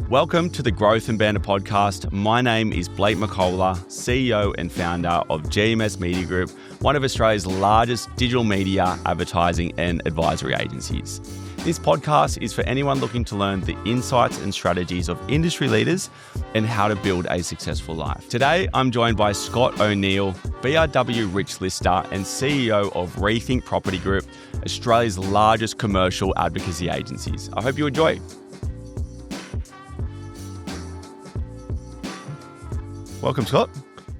Welcome to the Growth Banter Podcast. My name is Blake McCullough, CEO and founder of GMS Media Group, one of Australia's largest digital media, advertising and advisory agencies. This podcast is for anyone looking to learn the insights and strategies of industry leaders and how to build a successful life. Today, I'm joined by Scott O'Neill, BRW Rich Lister and CEO of Rethink Property Group, Australia's largest commercial advocacy agencies. I hope you enjoy. Welcome, Scott.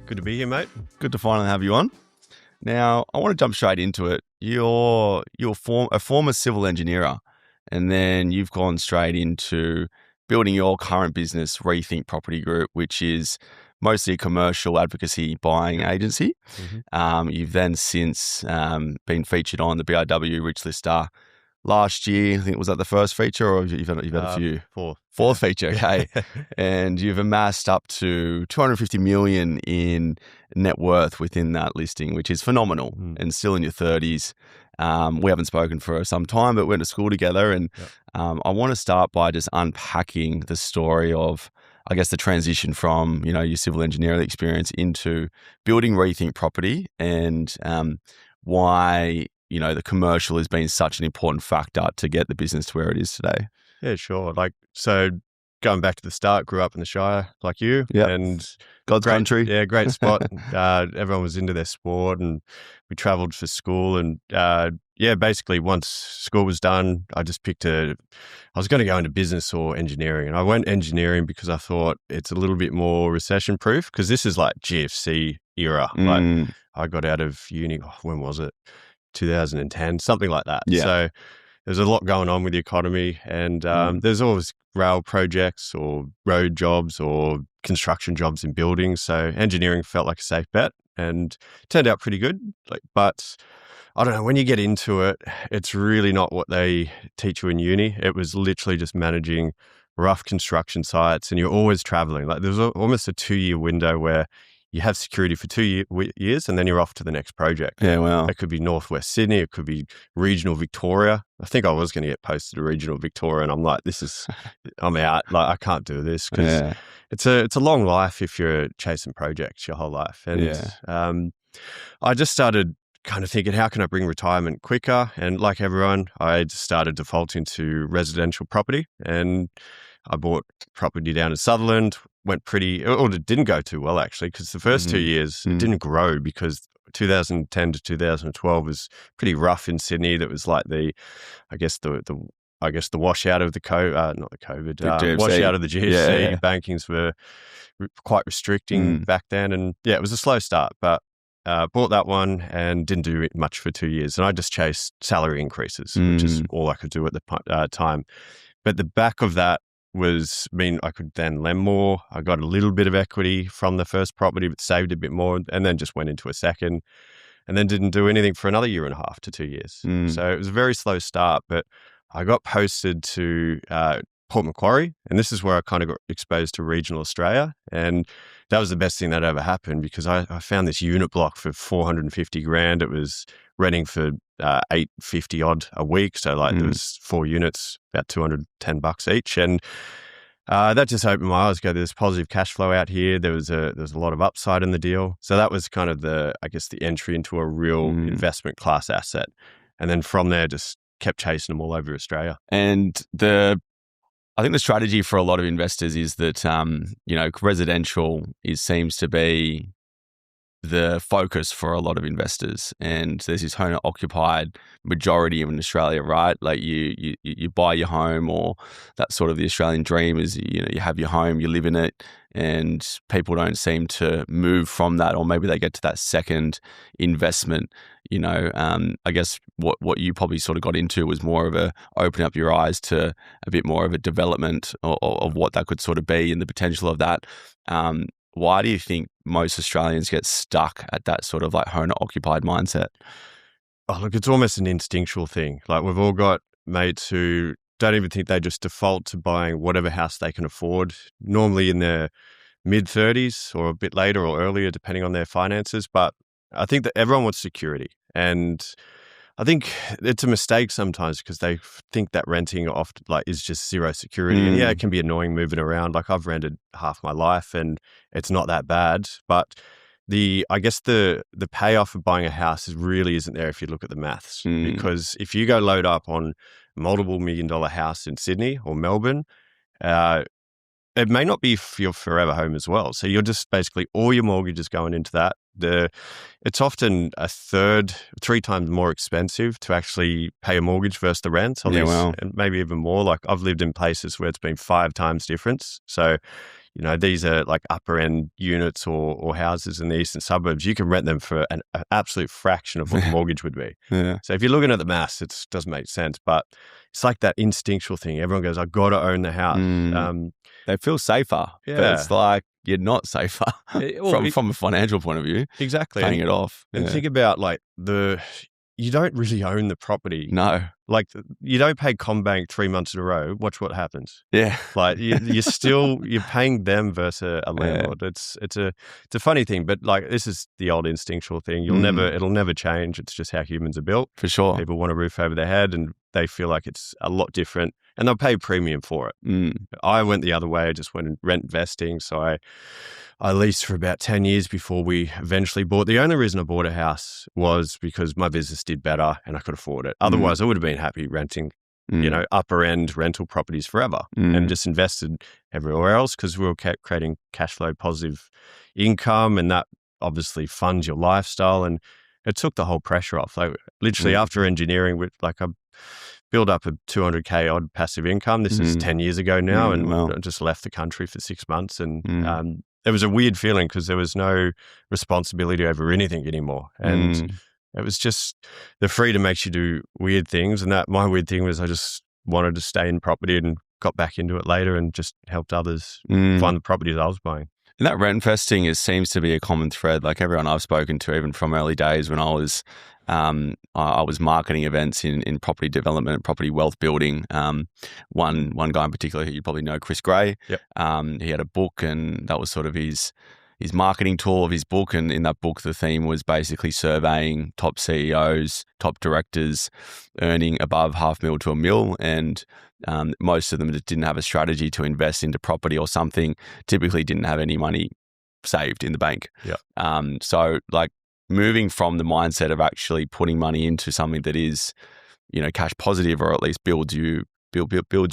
Good to be here, mate. Good to finally have you on. Now, I want to jump straight into it. You're a former civil engineer, and then you've gone straight into building your current business, Rethink Property Group, which is mostly a commercial advocacy buying agency. Mm-hmm. You've then since been featured on the BRW Rich Lister last year. I think, was that the first feature, or you've had a few? Fourth feature, okay. And you've amassed up to 250 million in net worth within that listing, which is phenomenal, and still in your 30s. We haven't spoken for some time, but we went to school together. And I want to start by just unpacking the story of, I guess, the transition from, your civil engineering experience into building Rethink Property, and why the commercial has been such an important factor to get the business to where it is today. Yeah, sure. So going back to the start, grew up in the Shire like you. Yeah. And God's country. Yeah, great spot. Everyone was into their sport, and we traveled for school. And basically once school was done, I just I was going to go into business or engineering. And I went engineering because I thought it's a little bit more recession proof, because this is like GFC era. Like I got out of uni, when was it? 2010, something like that. Yeah. So there's a lot going on with the economy, and there's always rail projects or road jobs or construction jobs in buildings. So engineering felt like a safe bet, and turned out pretty good. But I don't know, when you get into it, it's really not what they teach you in uni. It was literally just managing rough construction sites, and you're always traveling. Like there's almost a 2-year window where you have security for 2 years, and then you're off to the next project. Yeah, wow. It could be Northwest Sydney. It could be regional Victoria. I think I was going to get posted to regional Victoria, and I'm like, I'm out. Like, I can't do this, because it's a long life if you're chasing projects your whole life. And I just started kind of thinking, how can I bring retirement quicker? And like everyone, I just started defaulting to residential property, and I bought property down in Sutherland. It didn't go too well, actually, because the first 2 years it didn't grow, because 2010 to 2012 was pretty rough in Sydney. That was like the washout of the washout of the GFC. Yeah. Bankings were quite restricting back then, and it was a slow start. But bought that one and didn't do much for 2 years, and I just chased salary increases, which is all I could do at the time. But the back of that I could then lend more. I got a little bit of equity from the first property, but saved a bit more, and then just went into a second, and then didn't do anything for another 1.5 to 2 years. So it was a very slow start, but I got posted to Port Macquarie, and this is where I kind of got exposed to regional Australia, and that was the best thing that ever happened, because I found this unit block for 450 grand. It was renting for $850 odd a week. So there was 4 units, about $210 each. And that just opened my eyes. There's positive cash flow out here. There was a lot of upside in the deal. So that was kind of the entry into a real investment class asset. And then from there, just kept chasing them all over Australia. And I think the strategy for a lot of investors is that, residential seems to be the focus for a lot of investors, and there's this owner-occupied majority in Australia, right? Like you buy your home, or that's sort of the Australian dream is, you have your home, you live in it, and people don't seem to move from that, or maybe they get to that second investment. I guess what you probably sort of got into was more of a opening up your eyes to a bit more of a development of what that could sort of be and the potential of that. Why do you think most Australians get stuck at that sort of like owner-occupied mindset? Oh, look, it's almost an instinctual thing. Like, we've all got mates who don't even think, they just default to buying whatever house they can afford, normally in their mid-30s or a bit later or earlier, depending on their finances. But I think that everyone wants security. And I think it's a mistake sometimes because they think that renting often is just zero security. And yeah, it can be annoying moving around. Like I've rented half my life and it's not that bad. But I guess the payoff of buying a house really isn't there if you look at the maths. Because if you go load up on multiple $1 million house in Sydney or Melbourne, it may not be your forever home as well. So you're just basically all your mortgage is going into that. It's often 3 times more expensive to actually pay a mortgage versus the rent on this, and maybe even more. Like I've lived in places where it's been 5 times difference. So, these are like upper end units or houses in the eastern suburbs. You can rent them for an absolute fraction of what the mortgage would be. Yeah. So if you're looking at the maths, it doesn't make sense. But it's like that instinctual thing. Everyone goes, "I've got to own the house." They feel safer, but it's like you're not safer from a financial point of view. Exactly. Paying it off. And think about you don't really own the property. No. Like you don't pay CommBank 3 months in a row. Watch what happens. Yeah. Like you're paying them versus a landlord. It's a funny thing, but like this is the old instinctual thing. It'll never change. It's just how humans are built. For sure. People want a roof over their head and they feel like it's a lot different and they'll pay premium for it. I went the other way. I just went in rentvesting. So I leased for about 10 years before we eventually bought. The only reason I bought a house was because my business did better and I could afford it. Otherwise, I would have been happy renting, upper end rental properties forever and just invested everywhere else because we were creating cash flow positive income and that obviously funds your lifestyle. And it took the whole pressure off. Like literally after engineering, I built up a 200K odd passive income. This is 10 years ago now and I just left the country for 6 months and it was a weird feeling because there was no responsibility over anything anymore. And it was just the freedom makes you do weird things. And that my weird thing was I just wanted to stay in property and got back into it later and just helped others find the properties I was buying. And that rentvesting seems to be a common thread. Like everyone I've spoken to, even from early days when I was marketing events in property development and property wealth building. One guy in particular who you probably know, Chris Gray. Yep. He had a book, and that was sort of his marketing tool of his book. And in that book, the theme was basically surveying top CEOs, top directors earning above $500,000 to $1 million, and most of them just didn't have a strategy to invest into property or something. Typically, didn't have any money saved in the bank. Yeah. So like moving from the mindset of actually putting money into something that is, cash positive or at least builds you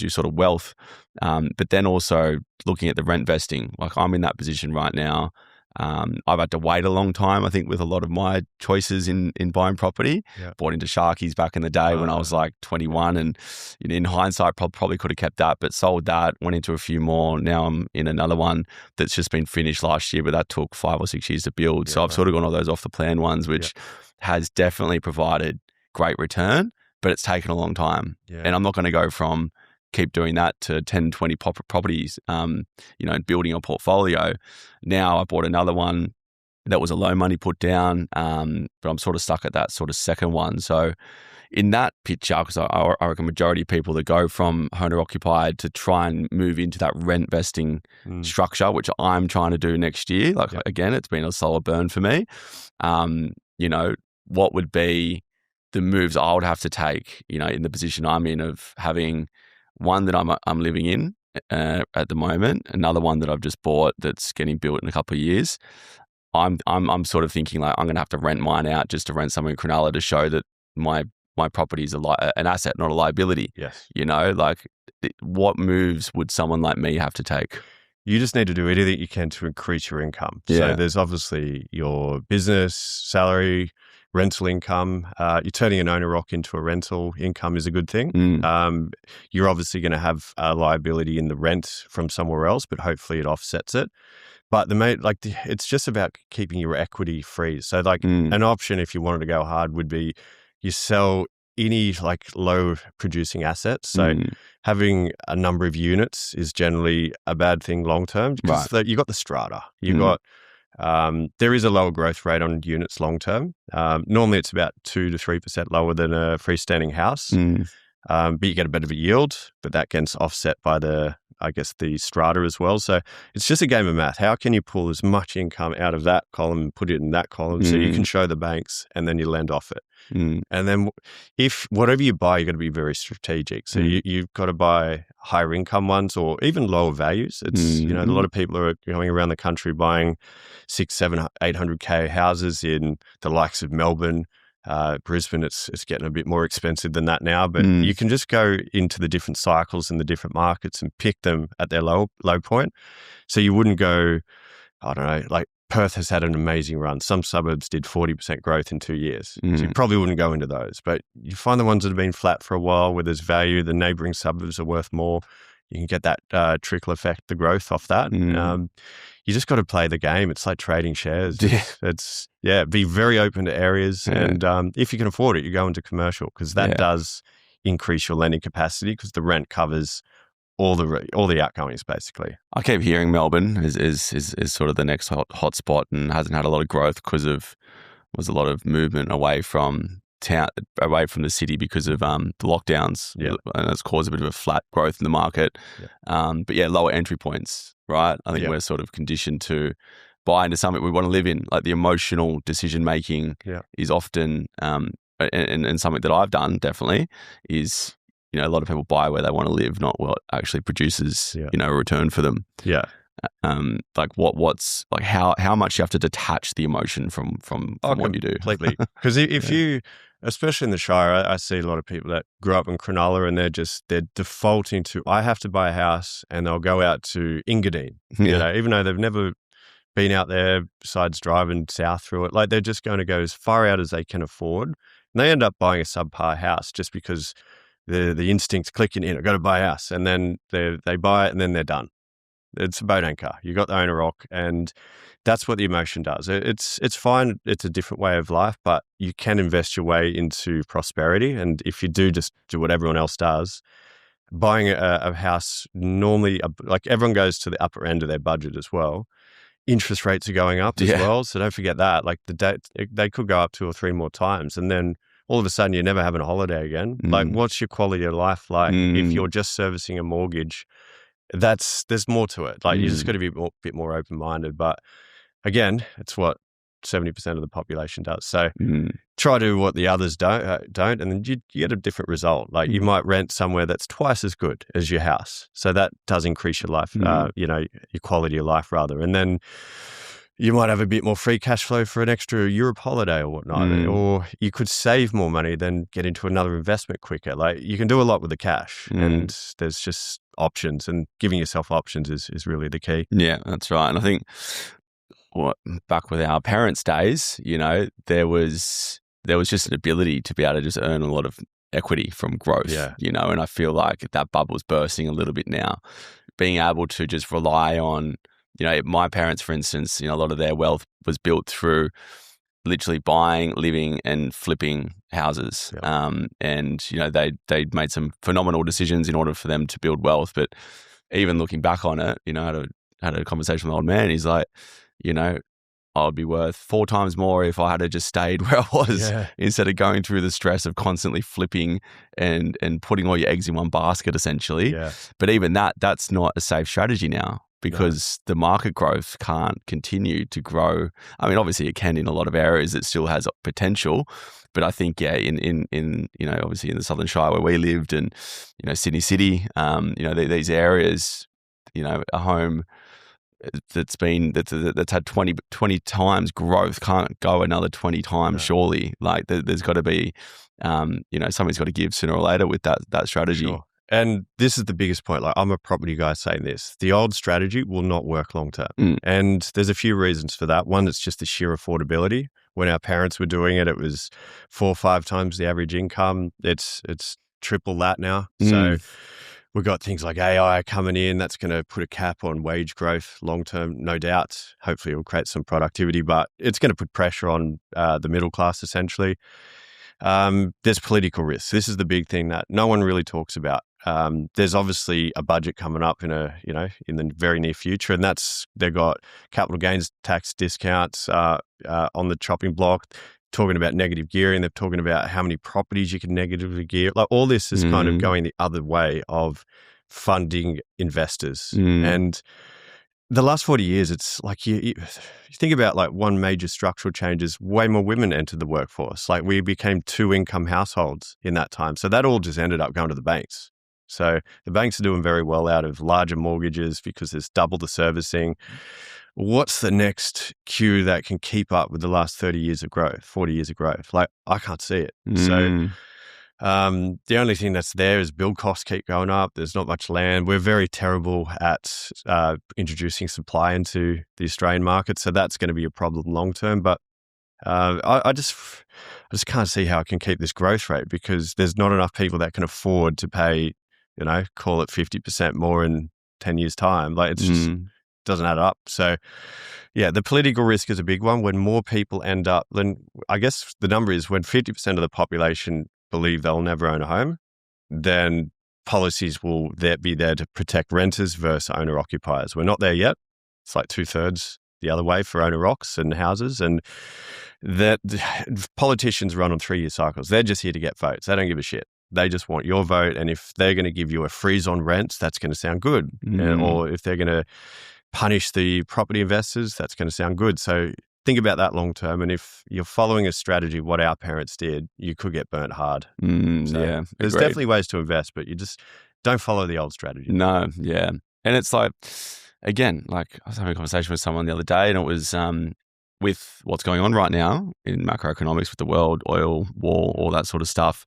sort of wealth. But then also looking at the rentvesting, like I'm in that position right now. I've had to wait a long time, I think, with a lot of my choices in buying property. Yeah. Bought into Sharkies back in the day when I was like 21 and in hindsight probably could have kept that, but sold that, went into a few more. Now I'm in another one that's just been finished last year, but that took 5 or 6 years to build. So I've sort of gone all those off the plan ones, which has definitely provided great return, but it's taken a long time. Yeah. And I'm not going to go from keep doing that to 10, 20 properties, and building a portfolio. Now I bought another one that was a low money put down, but I'm sort of stuck at that sort of second one. So in that picture, because I reckon majority of people that go from owner occupied to try and move into that rent vesting structure, which I'm trying to do next year. Like again, it's been a slower burn for me. What would be the moves I would have to take, in the position I'm in of having one that I'm living in at the moment, another one that I've just bought that's getting built in a couple of years. I'm sort of thinking like I'm going to have to rent mine out just to rent somewhere in Cronulla to show that my property is an asset, not a liability. Yes. What moves would someone like me have to take? You just need to do anything you can to increase your income. Yeah. So there's obviously your business, salary, rental income. You're turning an owner occ into a rental income is a good thing. You're obviously going to have a liability in the rent from somewhere else, but hopefully it offsets it. But it's just about keeping your equity free. So an option if you wanted to go hard would be you sell any low producing assets. So having a number of units is generally a bad thing long term because you got the strata. You got there is a lower growth rate on units long term. Normally it's about 2 to 3% lower than a freestanding house. But you get a bit of a yield, but that gets offset by the strata as well. So it's just a game of math. How can you pull as much income out of that column and put it in that column so you can show the banks and then you lend off it? And then if whatever you buy, you've got to be very strategic. So you've got to buy higher income ones or even lower values. It's, a lot of people are going around the country buying 600, 700, 800K houses in the likes of Melbourne, Brisbane. It's getting a bit more expensive than that now, but you can just go into the different cycles in the different markets and pick them at their low point. So you wouldn't go, I don't know, like Perth has had an amazing run. Some suburbs did 40% growth in 2 years. So you probably wouldn't go into those, but you find the ones that have been flat for a while where there's value, the neighboring suburbs are worth more. You can get that trickle effect, the growth off that. You just got to play the game. It's like trading shares. It's be very open to areas. And if you can afford it, you go into commercial because that does increase your lending capacity because the rent covers all the outgoings basically. I keep hearing Melbourne is sort of the next hot spot and hasn't had a lot of growth because was a lot of movement away from town, away from the city because of the lockdowns. And it's caused a bit of a flat growth in the market. But lower entry points, right? I think we're sort of conditioned to buy into something we want to live in. Like the emotional decision making is often and something that I've done definitely is, a lot of people buy where they want to live, not what actually produces, a return for them. Like what's like how much you have to detach the emotion from what you do. Completely. Because if you, especially in the Shire, I see a lot of people that grew up in Cronulla and they're defaulting to, I have to buy a house, and they'll go out to Engadine, even though they've never been out there besides driving south through it. Like they're just going to go as far out as they can afford. And they end up buying a subpar house just because the instinct's clicking in, I've got to buy a house. And then they buy it and then they're done. It's a boat anchor. You got the owner rock, and that's what the emotion does. It's fine. It's a different way of life, but you can invest your way into prosperity. And if you just do what everyone else does, buying a house normally, like everyone goes to the upper end of their budget as well. Interest rates are going up as well. So don't forget that. Like they could go up 2 or 3 more times. And then all of a sudden you're never having a holiday again. Like what's your quality of life like if you're just servicing a mortgage? There's more to it. Like you just got to be a bit more open-minded. But again, it's what 70% of the population does. So try to do what the others don't, and then you get a different result. Like you might rent somewhere that's twice as good as your house. So that does increase your life, your quality of life rather. And then you might have a bit more free cash flow for an extra Europe holiday or whatnot. Or you could save more money than get into another investment quicker. Like you can do a lot with the cash, and there's just options, and giving yourself options is really the key. Yeah, that's right. And I think back with our parents' days, there was just an ability to be able to just earn a lot of equity from growth, and I feel like that bubble's bursting a little bit now. Being able to just rely on, my parents, for instance, a lot of their wealth was built through literally buying, living and flipping houses. And, they made some phenomenal decisions in order for them to build wealth. But even looking back on it, I had a conversation with an old man. He's like, I would be worth 4 times more if I had just stayed where I was instead of going through the stress of constantly flipping and putting all your eggs in one basket, essentially. But even that's not a safe strategy now, because the market growth can't continue to grow. I mean, obviously it can in a lot of areas. It still has potential. But I think, in obviously in the Southern Shire where we lived, and, Sydney City, these areas, a home that's had 20 times growth can't go another 20 times, surely. Like there's got to be, somebody's got to give sooner or later with that strategy. Sure. And this is the biggest point. Like I'm a property guy saying this, the old strategy will not work long term. And there's a few reasons for that. One, it's just the sheer affordability. When our parents were doing it, it was 4 or 5 times the average income. It's triple that now. So we've got things like AI coming in. That's going to put a cap on wage growth long term, no doubt. Hopefully it will create some productivity, but it's going to put pressure on the middle class essentially. There's political risk. This is the big thing that no one really talks about. There's obviously a budget coming up in the very near future, and they've got capital gains tax discounts on the chopping block, talking about negative gearing. They're talking about how many properties you can negatively gear. Like all this is kind of going the other way of funding investors. And the last 40 years, it's like you think about like one major structural change is way more women entered the workforce. Like we became 2-income households in that time. So that all just ended up going to the banks. So the banks are doing very well out of larger mortgages because there's double the servicing. What's the next cue that can keep up with the last 30 years of growth, 40 years of growth? Like I can't see it. So the only thing that's there is build costs keep going up. There's not much land. We're very terrible at introducing supply into the Australian market. So that's going to be a problem long term. But I just can't see how it can keep this growth rate because there's not enough people that can afford to pay, call it 50% more in 10 years' time. Like it's just doesn't add up. So yeah, the political risk is a big one. When more people end up, then I guess the number is when 50% of the population believe they'll never own a home, then policies will be there to protect renters versus owner-occupiers. We're not there yet. It's like 2/3 the other way for owner-occs and houses. And that politicians run on 3-year cycles. They're just here to get votes. They don't give a shit. They just want your vote. And if they're going to give you a freeze on rents, that's going to sound good. Or if they're going to punish the property investors, that's going to sound good. So think about that long term. And if you're following a strategy, what our parents did, you could get burnt hard. Yeah. There's definitely ways to invest, but you just don't follow the old strategy. No, yeah. And it's like, again, like I was having a conversation with someone the other day and it was with what's going on right now in macroeconomics with the world, oil, war, all that sort of stuff,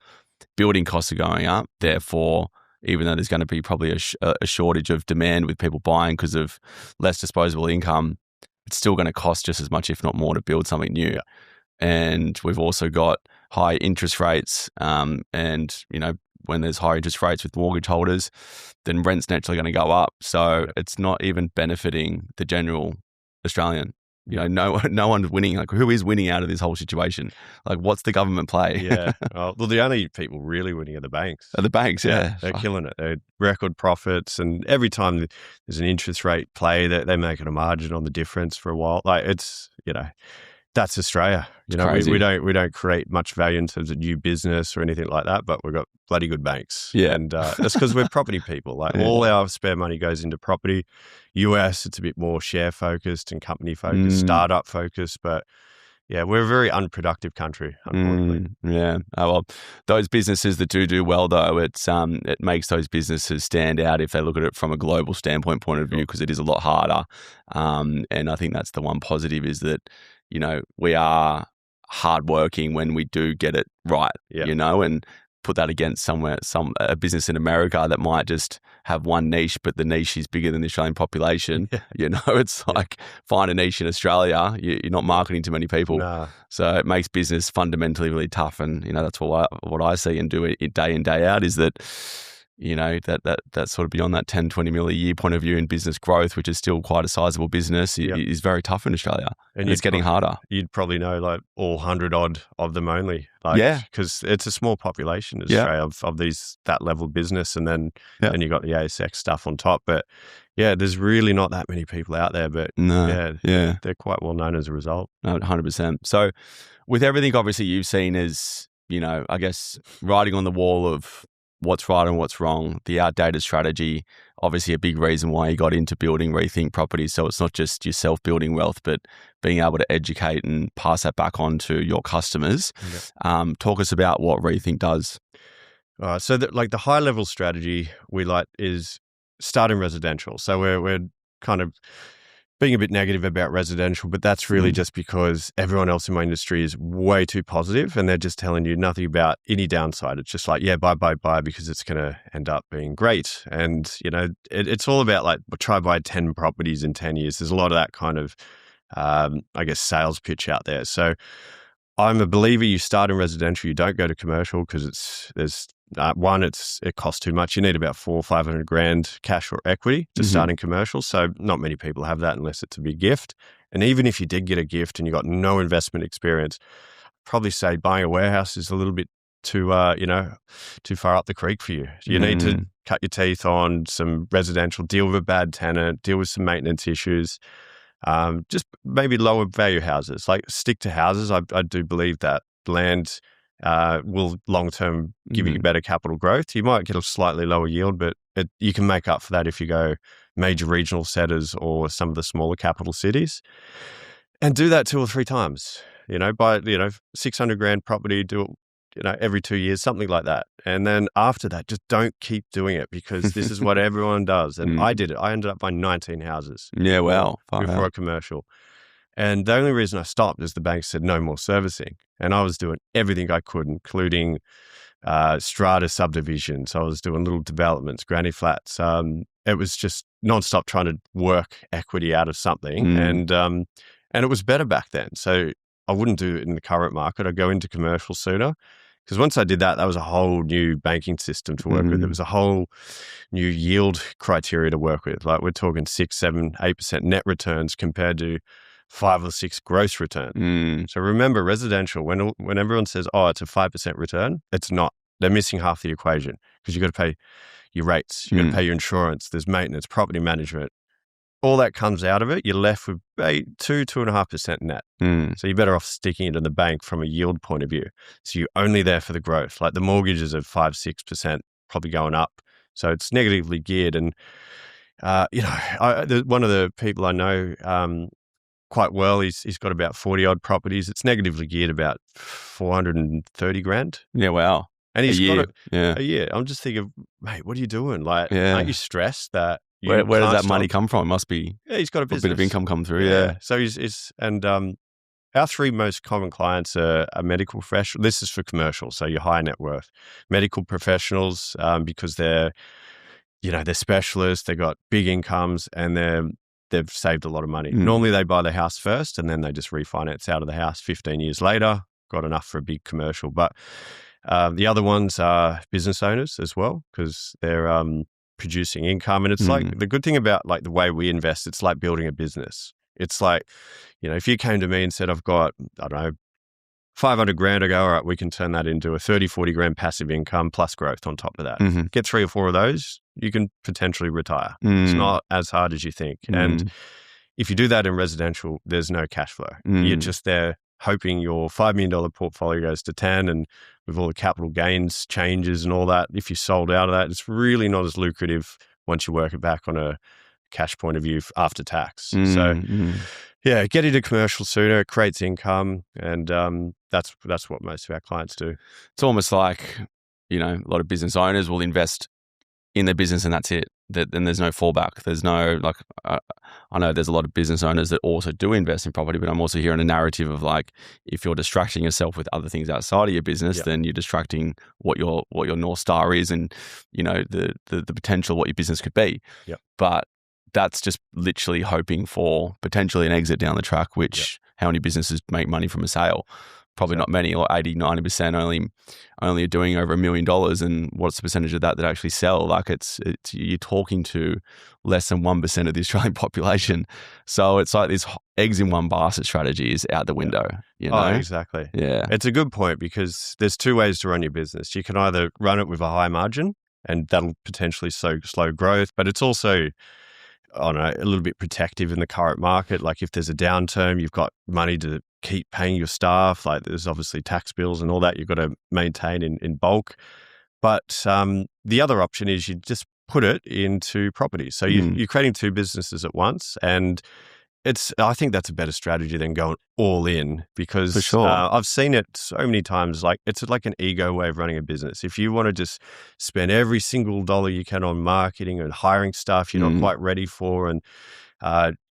building costs are going up. Therefore, even though there's going to be probably a shortage of demand with people buying because of less disposable income, it's still going to cost just as much, if not more, to build something new. Yeah. And we've also got high interest rates. And, when there's high interest rates with mortgage holders, then rent's naturally going to go up. So it's not even benefiting the general Australian. No one's winning. Like, who is winning out of this whole situation? Like, what's the government play? Yeah. Well, the only people really winning are the banks. Are the banks, yeah. They're killing it. They're record profits. And every time there's an interest rate play, they're making a margin on the difference for a while. Like, it's, that's Australia. We don't create much value in terms of new business or anything like that, but we've got bloody good banks. Yeah. And that's because we're property people. Like all our spare money goes into property. US, it's a bit more share focused and company focused, startup focused, but yeah, we're a very unproductive country, unfortunately. Yeah. Oh, well, those businesses that do well, though, it makes those businesses stand out if they look at it from a global point of view, because it is a lot harder. And I think that's the one positive is that, we are hardworking when we do get it right, and put that against a business in America that might just have one niche, but the niche is bigger than the Australian population. It's like find a niche in Australia. You're not marketing to many people. Nah. So it makes business fundamentally really tough. And, that's what I see and do it day in, day out is that, that sort of beyond that 10, 20 mil a year point of view in business growth, which is still quite a sizable business, is very tough in Australia. And it's getting harder. You'd probably know like all 100 odd of them only. Because it's a small population in Australia of that level of business. And then you got the ASX stuff on top. But there's really not that many people out there. But they're quite well known as a result. No, 100%. So with everything obviously you've seen as, I guess writing on the wall of what's right and what's wrong, the outdated strategy, obviously a big reason why you got into building Rethink properties. So it's not just yourself building wealth, but being able to educate and pass that back on to your customers. Talk us about what Rethink does. So the high level strategy we like is starting residential. So we're kind of being a bit negative about residential, but that's really just because everyone else in my industry is way too positive and they're just telling you nothing about any downside. It's just like, buy because it's going to end up being great. And, it's all about like, try buy 10 properties in 10 years. There's a lot of that kind of, sales pitch out there. So I'm a believer you start in residential, you don't go to commercial because it costs too much. You need about $400,000 or $500,000 cash or equity to start in commercial. So not many people have that unless it's a big gift. And even if you did get a gift and you got no investment experience, I'd probably say buying a warehouse is a little bit too far up the creek for you. You need to cut your teeth on some residential, deal with a bad tenant, deal with some maintenance issues. Just maybe lower value houses, like stick to houses. I do believe that land will long-term give you better capital growth. You might get a slightly lower yield, but you can make up for that if you go major regional centers or some of the smaller capital cities, and do that 2 or 3 times. Buy 600 grand property, do it every 2 years, something like that. And then after that, just don't keep doing it, because this is what everyone does. And I did it. I ended up buying 19 houses. Yeah, well, before a commercial. And the only reason I stopped is the bank said no more servicing. And I was doing everything I could, including strata subdivisions. I was doing little developments, granny flats. It was just nonstop trying to work equity out of something. And it was better back then. So I wouldn't do it in the current market. I'd go into commercial sooner. Because once I did that, that was a whole new banking system to work with. It was a whole new yield criteria to work with. Like we're talking 6, 7, 8% net returns compared to 5 or 6 gross return. So remember, residential, when everyone says, oh, it's a 5% return, it's not. They're missing half the equation, because you've got to pay your rates, you've got to pay your insurance, there's maintenance, property management. All that comes out of it, you're left with 2.5% net. So you're better off sticking it in the bank from a yield point of view. So you're only there for the growth. Like the mortgages are 5, 6%, probably going up. So it's negatively geared. And, one of the people I know quite well, he's got about 40 odd properties. It's negatively geared about 430 grand. Yeah, wow. And he's got it a year. I'm just thinking, mate, what are you doing? Like, aren't you stressed that where does that money come from? It must be he's got a business. Bit of income come through. Yeah. So our 3 most common clients are medical professionals. This is for commercial, so your high net worth medical professionals, because they're specialists. They've got big incomes and they've saved a lot of money. Normally they buy the house first and then they just refinance out of the house 15 years later, got enough for a big commercial. But the other ones are business owners as well, because they're producing income. And it's like the good thing about like the way we invest, it's like building a business. It's like, if you came to me and said, I've got, I don't know, 500 grand, I go, all right, we can turn that into a 30, 40 grand passive income plus growth on top of that. Get 3 or 4 of those, you can potentially retire. It's not as hard as you think. And if you do that in residential, there's no cash flow. You're just there hoping your $5 million portfolio goes to 10, and with all the capital gains changes and all that, if you sold out of that, it's really not as lucrative once you work it back on a cash point of view after tax. So yeah, get into commercial sooner, it creates income, and that's what most of our clients do. It's almost like, a lot of business owners will invest in their business and that's it. Then there's no fallback. There's no, like, I know there's a lot of business owners that also do invest in property, but I'm also hearing a narrative of like, if you're distracting yourself with other things outside of your business, then you're distracting what your North Star is and, the potential what your business could be. But that's just literally hoping for potentially an exit down the track, which how many businesses make money from a sale? Probably not many, or 80, 90% only are doing over $1 million. And what's the percentage of that actually sell? Like it's you're talking to less than 1% of the Australian population. So it's like this eggs in one basket strategy is out the window. Oh, exactly. Yeah. It's a good point, because there's 2 ways to run your business. You can either run it with a high margin, and that'll potentially slow growth, but it's also, I don't know, a little bit protective in the current market. Like if there's a downturn, you've got money to keep paying your staff. Like there's obviously tax bills and all that you've got to maintain in bulk. But the other option is you just put it into property. So you're creating 2 businesses at once, and I think that's a better strategy than going all in, because for sure. I've seen it so many times. Like it's like an ego way of running a business. If you want to just spend every single dollar you can on marketing and hiring stuff you're not quite ready for, and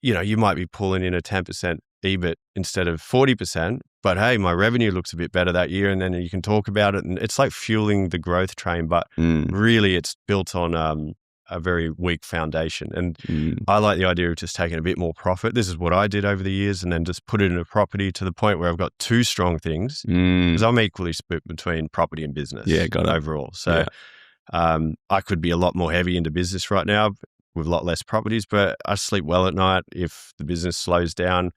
you might be pulling in a 10% EBIT instead of 40%, but hey, my revenue looks a bit better that year, and then you can talk about it, and it's like fueling the growth train, but really it's built on a very weak foundation. And I like the idea of just taking a bit more profit. This is what I did over the years, and then just put it in a property to the point where I've got 2 strong things, because I'm equally split between property and business overall. So I could be a lot more heavy into business right now with a lot less properties, but I sleep well at night. If the business slows down,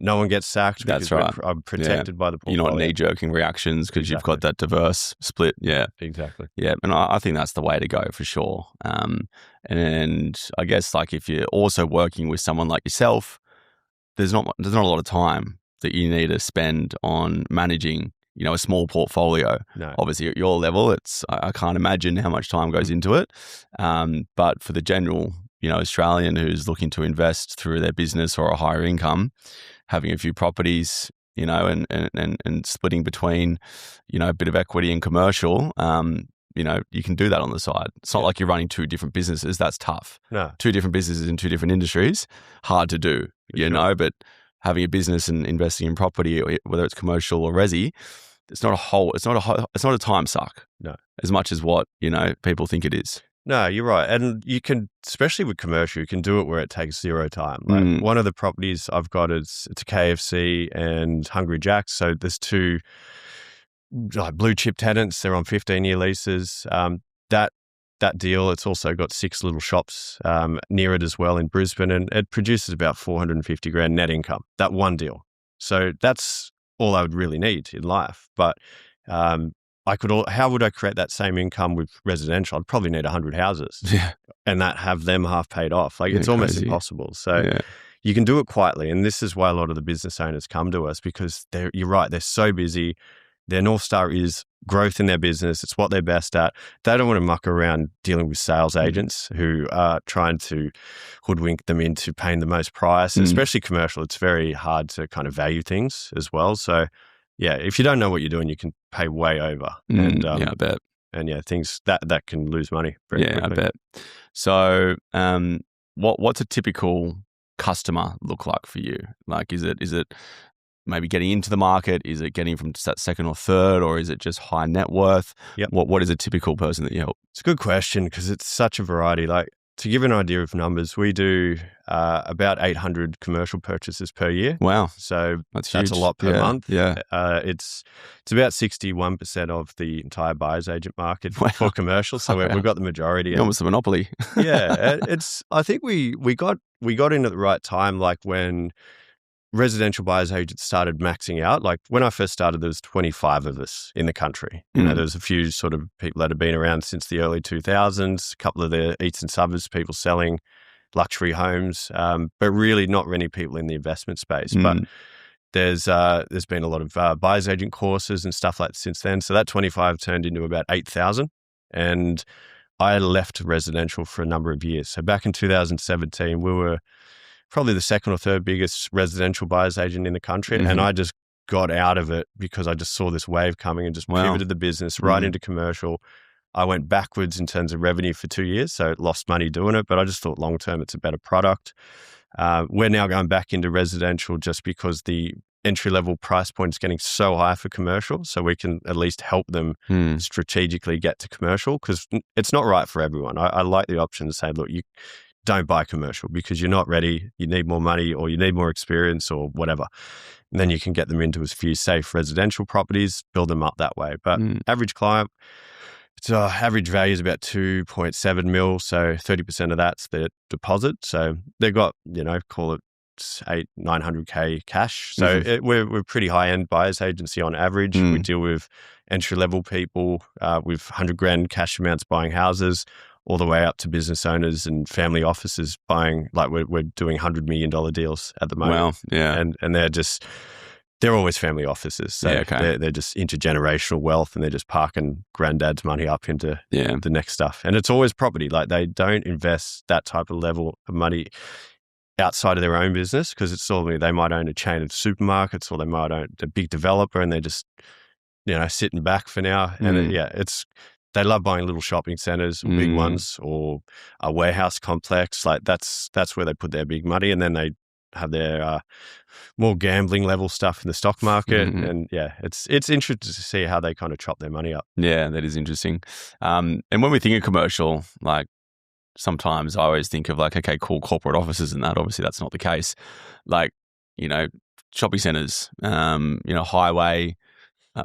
no one gets sacked. That's right. I'm protected by the portfolio. You're not knee-jerking reactions because you've got that diverse split. Yeah. Exactly. Yeah. And I think that's the way to go for sure. And I guess like if you're also working with someone like yourself, there's not a lot of time that you need to spend on managing, a small portfolio. No. Obviously, at your level, I can't imagine how much time goes into it. But for the general, Australian who's looking to invest through their business or a higher income, having a few properties, and splitting between, a bit of equity and commercial, you can do that on the side. It's not like you're running two different businesses. That's tough. No. Two different businesses in two different industries, hard to do, but having a business and investing in property, whether it's commercial or resi, it's not a time suck. No. As much as what, people think it is. No, you're right. And you can, especially with commercial, you can do it where it takes zero time. Like one of the properties I've got it's a KFC and Hungry Jack's. So there's two blue chip tenants. They're on 15-year leases. That deal, it's also got 6 little shops near it as well in Brisbane, and it produces about 450 grand net income, that one deal. So that's all I would really need in life. But how would I create that same income with residential? I'd probably need 100 houses and have them half paid off. Like it's almost impossible. So you can do it quietly. And this is why a lot of the business owners come to us, because you're right, they're so busy. Their North Star is growth in their business. It's what they're best at. They don't want to muck around dealing with sales agents who are trying to hoodwink them into paying the most price. And especially commercial, it's very hard to kind of value things as well. So yeah, if you don't know what you're doing, you can pay way over. And I bet. And things that can lose money very quickly. I bet. So what's a typical customer look like for you? Like, is it maybe getting into the market? Is it getting from that second or third, or is it just high net worth? Yep. What is a typical person that you help? It's a good question because it's such a variety. Like, to give an idea of numbers, we do about 800 commercial purchases per year. Wow. So that's a lot per month. Yeah. It's about 61% of the entire buyer's agent market for commercial. So we've got the majority. Almost a monopoly. I think we got in at the right time, like when residential buyers agents started maxing out. Like when I first started, there was 25 of us in the country. There was a few sort of people that have been around since the early 2000s, a couple of the eastern suburbs, people selling luxury homes, but really not many people in the investment space. But there's been a lot of buyers agent courses and stuff like that since then. So that 25 turned into about 8,000. And I left residential for a number of years. So back in 2017, we were probably the second or third biggest residential buyer's agent in the country. And I just got out of it because I just saw this wave coming and just pivoted the business right into commercial. I went backwards in terms of revenue for 2 years, so lost money doing it, but I just thought long-term it's a better product. We're now going back into residential just because the entry-level price point is getting so high for commercial, so we can at least help them strategically get to commercial, because it's not right for everyone. I like the option to say, look, you don't buy commercial because you're not ready, you need more money or you need more experience or whatever. And then you can get them into a few safe residential properties, build them up that way. But average client, its average value is about 2.7 mil. So 30% of that's their deposit. So they've got, call it 800-900K cash. So we're pretty high-end buyers agency on average. We deal with entry-level people with 100 grand cash amounts buying houses, all the way up to business owners and family offices buying, like we're doing $100 million deals at the moment. Wow, yeah. And they're always family offices. So they're just intergenerational wealth, and they're just parking granddad's money up into the next stuff. And it's always property. Like they don't invest that type of level of money outside of their own business, because it's all, they might own a chain of supermarkets, or they might own a big developer, and they're just, sitting back for now. And they love buying little shopping centers, big ones, or a warehouse complex. Like that's where they put their big money, and then they have their more gambling level stuff in the stock market. And it's interesting to see how they kind of chop their money up. Yeah, that is interesting. And when we think of commercial, like sometimes I always think of like, okay, cool, corporate offices and that. Obviously, that's not the case. Like, shopping centers, highway,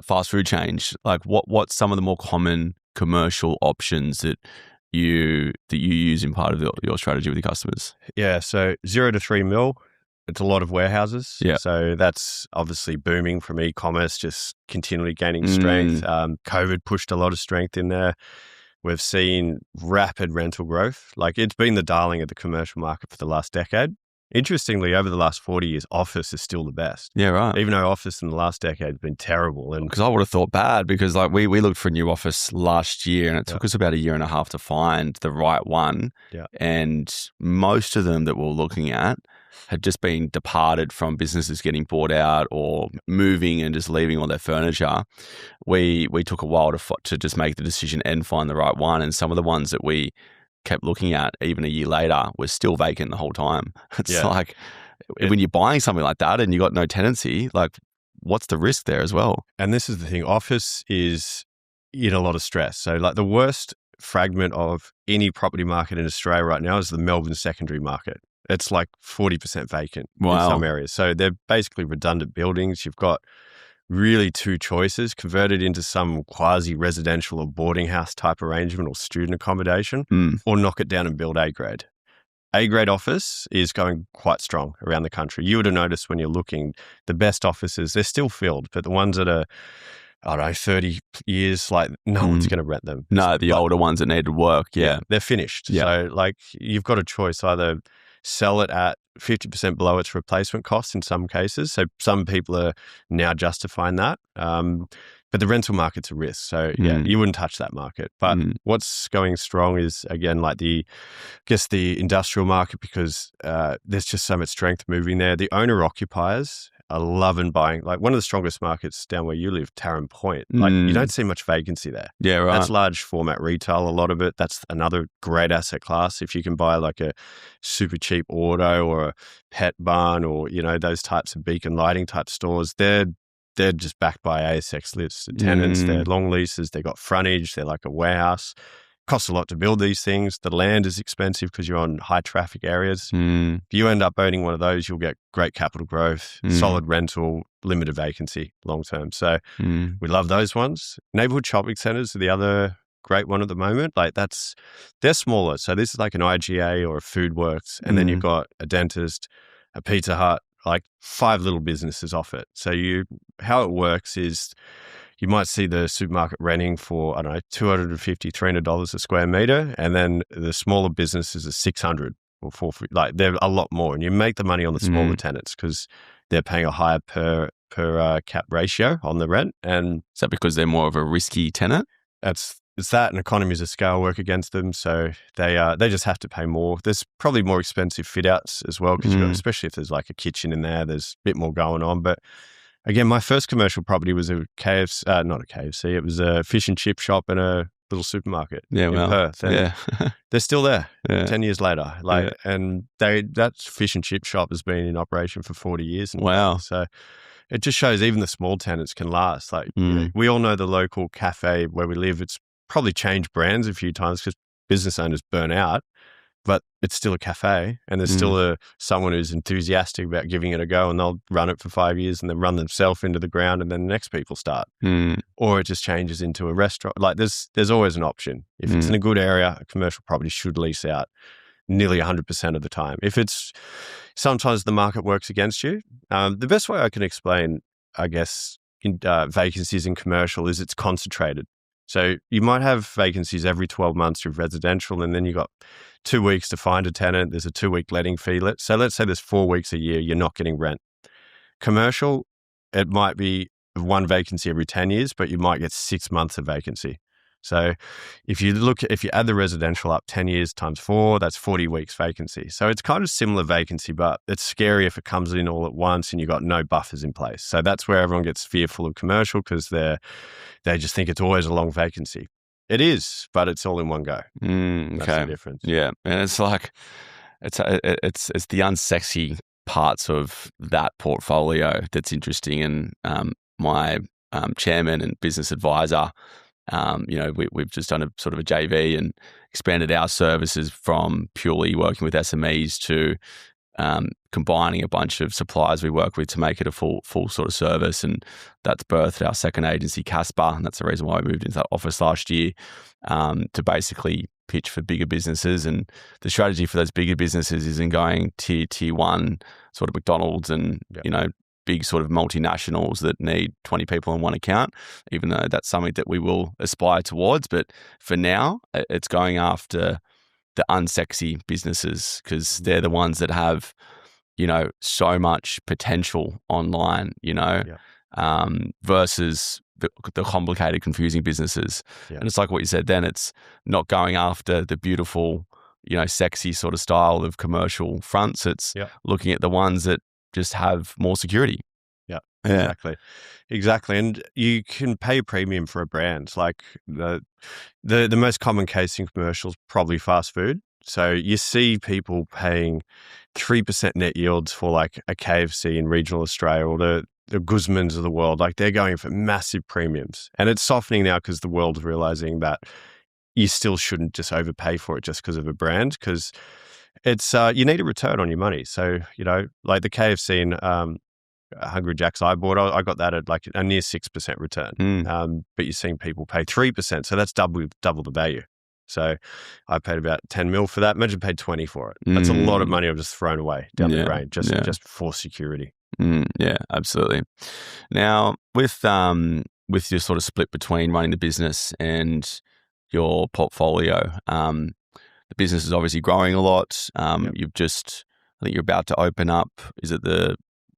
fast food chains. Like, what's some of the more common commercial options that you use in part of your strategy with your customers? Yeah, so 0 to 3 mil. It's a lot of warehouses. Yeah. So that's obviously booming from e-commerce, just continually gaining strength. COVID pushed a lot of strength in there. We've seen rapid rental growth. Like it's been the darling of the commercial market for the last decade. interestingly, over the last 40 years, office is still the best. Yeah, right. Even though office in the last decade has been terrible. And because I would have thought bad, because like we looked for a new office last year, and it took us about a year and a half to find the right one. Yeah. And most of them that we're looking at had just been departed from businesses getting bought out or moving and just leaving all their furniture. We took a while to just make the decision and find the right one. And some of the ones that we kept looking at even a year later were still vacant the whole time. It's like when you're buying something like that and you got no tenancy, like what's the risk there as well? And this is the thing, office is in a lot of stress. So like the worst fragment of any property market in Australia right now is the Melbourne secondary market. It's like 40% vacant in some areas. So they're basically redundant buildings. You've got really two choices: convert it into some quasi-residential or boarding house type arrangement or student accommodation, or knock it down and build A-grade. A-grade office is going quite strong around the country. You would have noticed when you're looking, the best offices, they're still filled, but the ones that are, I don't know, 30 years, like no one's going to rent them. No, the older ones that needed work, they're finished. So like you've got a choice: either sell it at 50% below its replacement cost in some cases. So some people are now justifying that. But the rental market's a risk. So you wouldn't touch that market. But what's going strong is, again, like the industrial market, because there's just so much strength moving there. The owner occupiers are loving buying. Like one of the strongest markets down where you live, Tarrant Point. Like you don't see much vacancy there. Yeah, right. That's large format retail, a lot of it. That's another great asset class. If you can buy like a super cheap auto or a pet barn or, you know, those types of beacon lighting type stores, they're just backed by ASX listed tenants. They're long leases. They've got frontage. They're like a warehouse. Costs a lot to build these things. The land is expensive because you're on high traffic areas. If you end up owning one of those, you'll get great capital growth, solid rental, limited vacancy long term. So we love those ones. Neighborhood shopping centers are the other great one at the moment. Like they're smaller. So this is like an IGA or a Foodworks. And then you've got a dentist, a Pizza Hut, like 5 little businesses off it. So how it works is, you might see the supermarket renting for, I don't know, $250, $300 a square meter. And then the smaller businesses are $600 or $450. Like they're a lot more. And you make the money on the smaller tenants because they're paying a higher per cap ratio on the rent. And is that because they're more of a risky tenant? It's that, and economies of scale work against them. So they just have to pay more. There's probably more expensive fit outs as well, because especially if there's like a kitchen in there, there's a bit more going on. But again, my first commercial property was a KFC, not a KFC. It was a fish and chip shop and a little supermarket in Perth. And they're still there 10 years later. And that fish and chip shop has been in operation for 40 years. Wow. So it just shows even the small tenants can last. Like you know, we all know the local cafe where we live. It's probably changed brands a few times because business owners burn out. But it's still a cafe, and there's still someone who's enthusiastic about giving it a go, and they'll run it for 5 years and then run themselves into the ground, and then the next people start. Or it just changes into a restaurant. Like there's always an option. If it's in a good area, a commercial property should lease out nearly 100% of the time. Sometimes the market works against you. The best way I can explain, I guess, vacancies in commercial is it's concentrated. So you might have vacancies every 12 months with residential, and then you got 2 weeks to find a tenant. There's a 2-week letting fee. So let's say there's 4 weeks a year you're not getting rent. Commercial, it might be 1 vacancy every 10 years, but you might get 6 months of vacancy. So if you add the residential up 10 years times 4, that's 40 weeks vacancy. So it's kind of similar vacancy, but it's scary if it comes in all at once and you got no buffers in place. So that's where everyone gets fearful of commercial, because they just think it's always a long vacancy. It is, but it's all in one go. That's the difference. Yeah, and it's like it's the unsexy parts of that portfolio that's interesting. And my chairman and business advisor, we've just done a sort of a JV and expanded our services from purely working with SMEs to combining a bunch of suppliers we work with to make it a full sort of service. And that's birthed our second agency, Casper. And that's the reason why we moved into that office last year, to basically pitch for bigger businesses. And the strategy for those bigger businesses is in going tier 1, sort of McDonald's and, big sort of multinationals that need 20 people in one account, even though that's something that we will aspire towards. But for now, it's going after the unsexy businesses, because they're the ones that have so much potential online, versus the complicated, confusing businesses. Yeah. And it's like what you said then, it's not going after the beautiful, sexy sort of style of commercial fronts. It's looking at the ones that just have more security. Yeah. Exactly. And you can pay a premium for a brand. Like the most common case in commercials, probably fast food. So you see people paying 3% net yields for like a KFC in regional Australia, or the Guzmans of the world. Like they're going for massive premiums. And it's softening now because the world's realizing that you still shouldn't just overpay for it just because of a brand, because it's you need a return on your money. So, like the KFC in Hungry Jack's I bought, I got that at like a near 6% return. But you're seeing people pay 3%. So that's double the value. So I paid about 10 mil for that. Imagine paid 20 for it. That's a lot of money I've just thrown away down the drain just for security. Yeah, absolutely. Now with your sort of split between running the business and your portfolio, the business is obviously growing a lot. I think you're about to open up. Is it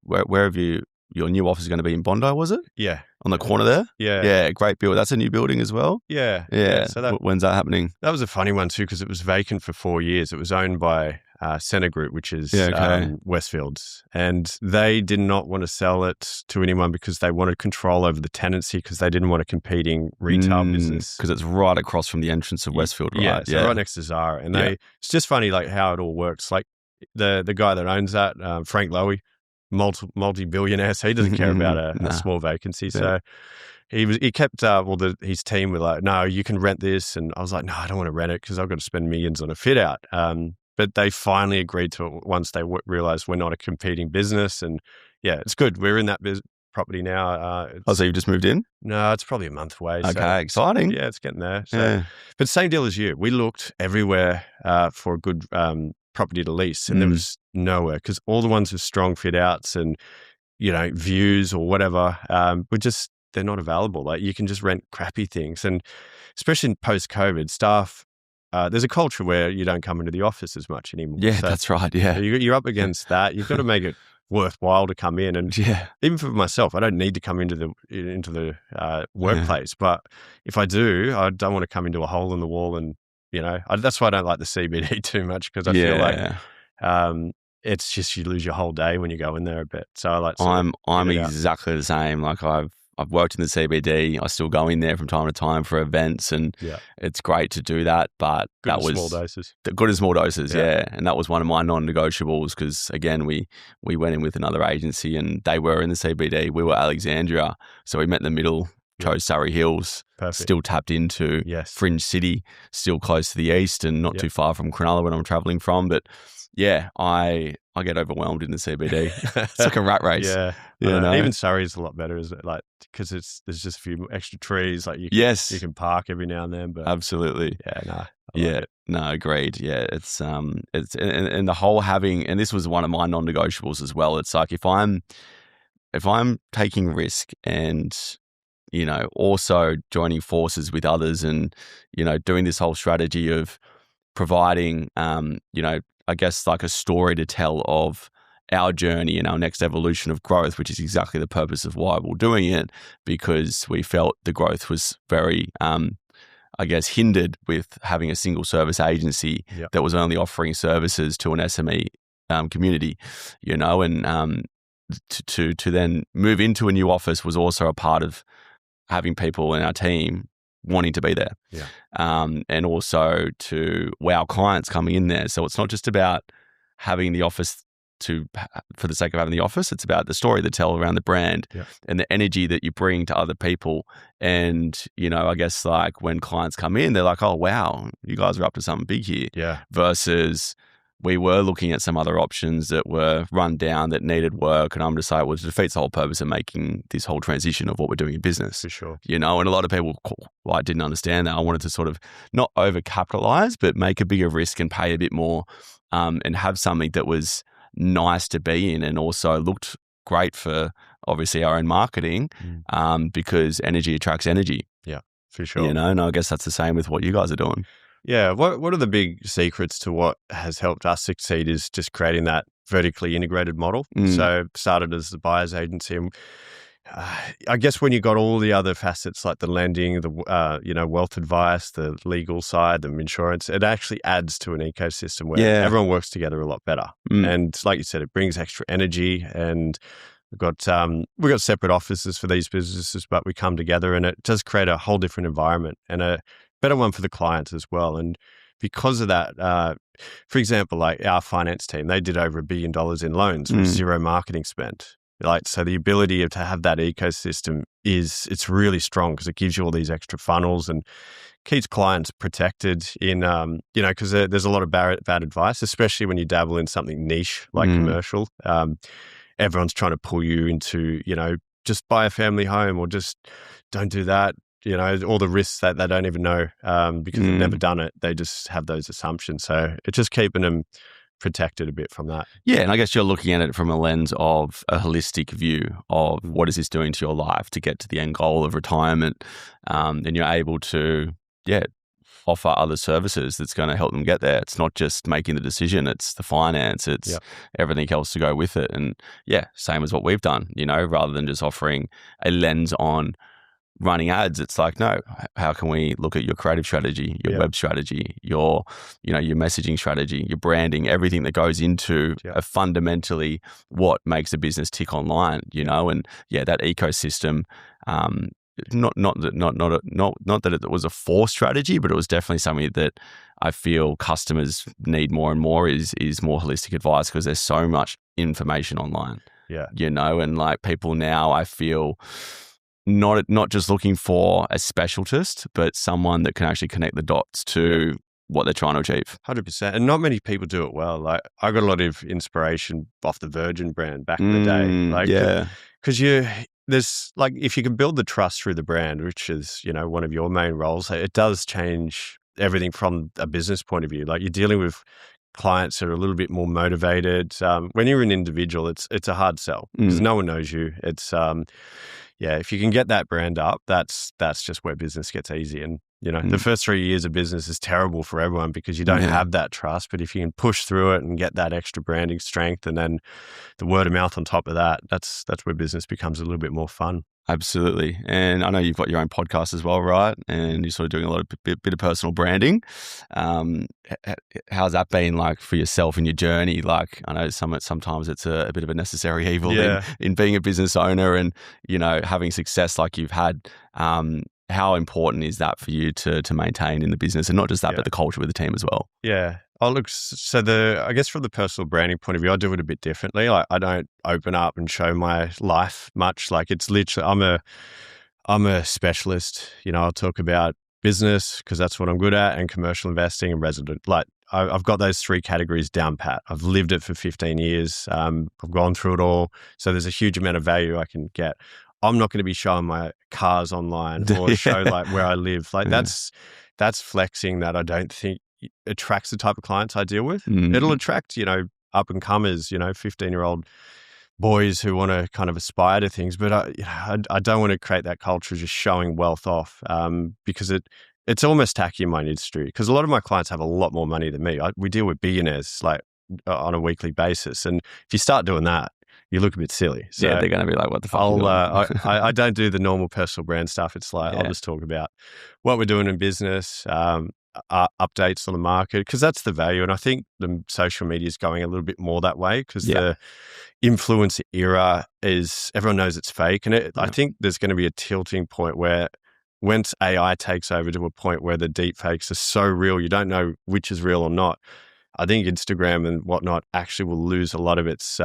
where have your new office is going to be in Bondi, was it? Yeah. On the corner there? Yeah. Yeah, great build. That's a new building as well? Yeah. So when's that happening? That was a funny one too, because it was vacant for 4 years. It was owned by Centre Group, which is Westfields. And they did not want to sell it to anyone because they wanted control over the tenancy, because they didn't want a competing retail business. Because it's right across from the entrance of Westfield, right? Yeah, so right next to Zara. And it's just funny like how it all works. Like the guy that owns that, Frank Lowy, multi-billionaire, so he doesn't care about a small vacancy. So he kept his team were like, no, you can rent this, and I was like, no, I don't want to rent it because I've got to spend millions on a fit out. But they finally agreed to it once they realized we're not a competing business, and it's good. We're in that property now. So you've just moved in? No, it's probably a month away. Okay, so exciting. Yeah, it's getting there. So, but same deal as you. We looked everywhere for a good property to lease, and there was nowhere, because all the ones with strong fit outs and views or whatever they're not available. Like you can just rent crappy things, and especially in post-COVID, staff there's a culture where you don't come into the office as much anymore. Yeah, so, that's right. Yeah, you're up against that. You've got to make it worthwhile to come in, and even for myself, I don't need to come into the workplace, but if I do, I don't want to come into a hole in the wall. And that's why I don't like the CBD too much, because I feel like it's just you lose your whole day when you go in there a bit. So I like. I'm exactly the same. Like I've worked in the CBD. I still go in there from time to time for events, and it's great to do that. But good that was small doses. Good as small doses, and that was one of my non-negotiables, because again, we went in with another agency, and they were in the CBD. We were Alexandria, so we met in the middle. Chose Surrey Hills. Perfect. Still tapped into Fringe City, still close to the east, and not too far from Cronulla when I'm traveling from. But I get overwhelmed in the CBD. It's like a rat race. Even Surrey is a lot better, isn't it? Like, because there's just a few extra trees. Like you can park every now and then. But absolutely, no, agreed. Yeah, it's and the whole and this was one of my non-negotiables as well. It's like if I'm taking risk and also joining forces with others, and doing this whole strategy of providing I guess like a story to tell of our journey and our next evolution of growth, which is exactly the purpose of why we're doing it, because we felt the growth was very, I guess, hindered with having a single service agency that was only offering services to an SME community, and to then move into a new office was also a part of having people in our team wanting to be there. And also to wow clients coming in there. So it's not just about having the office for the sake of having the office. It's about the story to tell around the brand and the energy that you bring to other people. And, I guess like when clients come in, they're like, oh, wow, you guys are up to something big here. Versus we were looking at some other options that were run down, that needed work. And I'm just like, well, it defeats the whole purpose of making this whole transition of what we're doing in business. For sure. And a lot of people, I didn't understand that. I wanted to sort of not overcapitalize, but make a bigger risk and pay a bit more, and have something that was nice to be in, and also looked great for obviously our own marketing, because energy attracts energy. Yeah, for sure. And I guess that's the same with what you guys are doing. Yeah. What are the big secrets to what has helped us succeed is just creating that vertically integrated model. Mm. So started as the buyer's agency. And I guess when you got all the other facets like the lending, the wealth advice, the legal side, the insurance, it actually adds to an ecosystem where everyone works together a lot better. And like you said, it brings extra energy. And we've got separate offices for these businesses, but we come together, and it does create a whole different environment and a better one for the clients as well. And because of that, for example, like our finance team, they did over $1 billion in loans with zero marketing spend. Like, so the ability to have that ecosystem it's really strong because it gives you all these extra funnels and keeps clients protected in, because there's a lot of bad advice, especially when you dabble in something niche like commercial. Everyone's trying to pull you into, just buy a family home or just don't do that. All the risks that they don't even know because they've never done it. They just have those assumptions. So it's just keeping them protected a bit from that. Yeah, and I guess you're looking at it from a lens of a holistic view of what is this doing to your life to get to the end goal of retirement, and you're able to, offer other services that's going to help them get there. It's not just making the decision, it's the finance, it's everything else to go with it. And same as what we've done, rather than just offering a lens on running ads, it's like, no, how can we look at your creative strategy, your web strategy, your messaging strategy, your branding, everything that goes into fundamentally what makes a business tick online, and that ecosystem, not that it was a forced strategy, but it was definitely something that I feel customers need more and more is more holistic advice, because there's so much information online. And like people now, I feel not just looking for a specialist, but someone that can actually connect the dots to what they're trying to achieve. 100%. And not many people do it well. Like, I got a lot of inspiration off the Virgin brand back in the day. Because there's like, if you can build the trust through the brand, which is, one of your main roles, it does change everything from a business point of view. Like, you're dealing with clients that are a little bit more motivated. When you're an individual, it's a hard sell because no one knows you. It's if you can get that brand up, that's just where business gets easy. And the first 3 years of business is terrible for everyone because you don't have that trust. But if you can push through it and get that extra branding strength, and then the word of mouth on top of that, that's where business becomes a little bit more fun. Absolutely. And I know you've got your own podcast as well, right? And you're sort of doing a lot of bit of personal branding. How's that been like for yourself in your journey? Like, I know sometimes it's a bit of a necessary evil in being a business owner and, having success like you've had. How important is that for you to maintain in the business, and not just that, but the culture with the team as well? Yeah. Oh, look, so I guess from the personal branding point of view, I do it a bit differently. Like, I don't open up and show my life much. Like, it's literally, I'm a specialist. I'll talk about business because that's what I'm good at, and commercial investing and resident. Like, I've got those 3 categories down pat. I've lived it for 15 years. I've gone through it all. So there's a huge amount of value I can get. I'm not going to be showing my cars online or show like where I live. Like, that's flexing that I don't think attracts the type of clients I deal with. It'll attract, up and comers, 15-year-old boys who want to kind of aspire to things. But I don't want to create that culture of just showing wealth off because it's almost tacky in my industry, because a lot of my clients have a lot more money than me. We deal with billionaires like on a weekly basis. And if you start doing that, you look a bit silly. So they're going to be like, what the fuck? I don't do the normal personal brand stuff. It's like, I'll just talk about what we're doing in business, updates on the market, because that's the value. And I think the social media is going a little bit more that way, because the influencer era is, everyone knows it's fake. And I think there's going to be a tilting point where once AI takes over to a point where the deep fakes are so real, you don't know which is real or not. I think Instagram and whatnot actually will lose a lot of its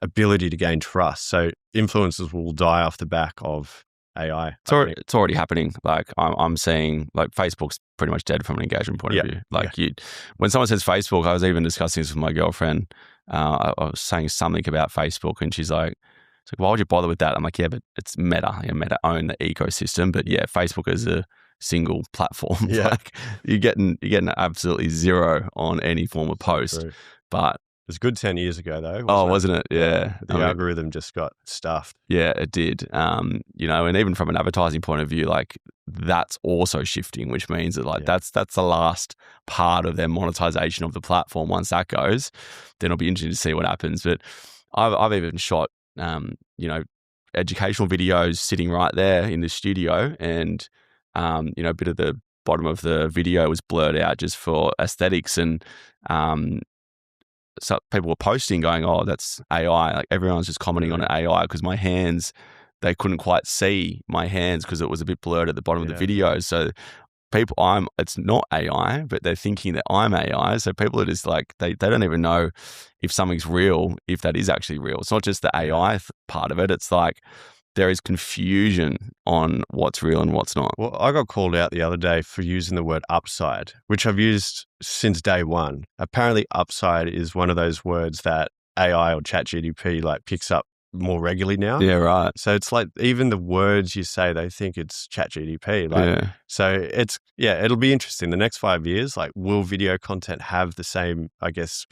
ability to gain trust. So influencers will die off the back of AI. It's already happening. Like, I'm seeing, like, Facebook's pretty much dead from an engagement point of view. Like, when someone says Facebook, I was even discussing this with my girlfriend. I was saying something about Facebook, and she's like, why would you bother with that? I'm like, but it's Meta. Meta own the ecosystem, but Facebook is a single platform. Like, you're getting absolutely zero on any form of post. True. But it was good 10 years ago, though. Wasn't it? Yeah. The algorithm just got stuffed. Yeah, it did. And even from an advertising point of view, like, that's also shifting, which means that that's the last part of their monetization of the platform. Once that goes, then it'll be interesting to see what happens. But I've even shot, educational videos sitting right there in the studio, and a bit of the bottom of the video was blurred out just for aesthetics, and so people were posting going, "Oh, that's AI." Like everyone's just commenting on AI because my hands, they couldn't quite see my hands because it was a bit blurred at the bottom of the video. So it's not AI, but they're thinking that I'm AI. So people are just like, they don't even know if something's real, if that is actually real. It's not just the AI part of it. It's like there is confusion on what's real and what's not. Well, I got called out the other day for using the word upside, which I've used since day one. Apparently upside is one of those words that AI or ChatGPT picks up more regularly now. Yeah, right. So it's like even the words you say, they think it's ChatGPT. So it'll be interesting. The next 5 years, will video content have the same, I guess,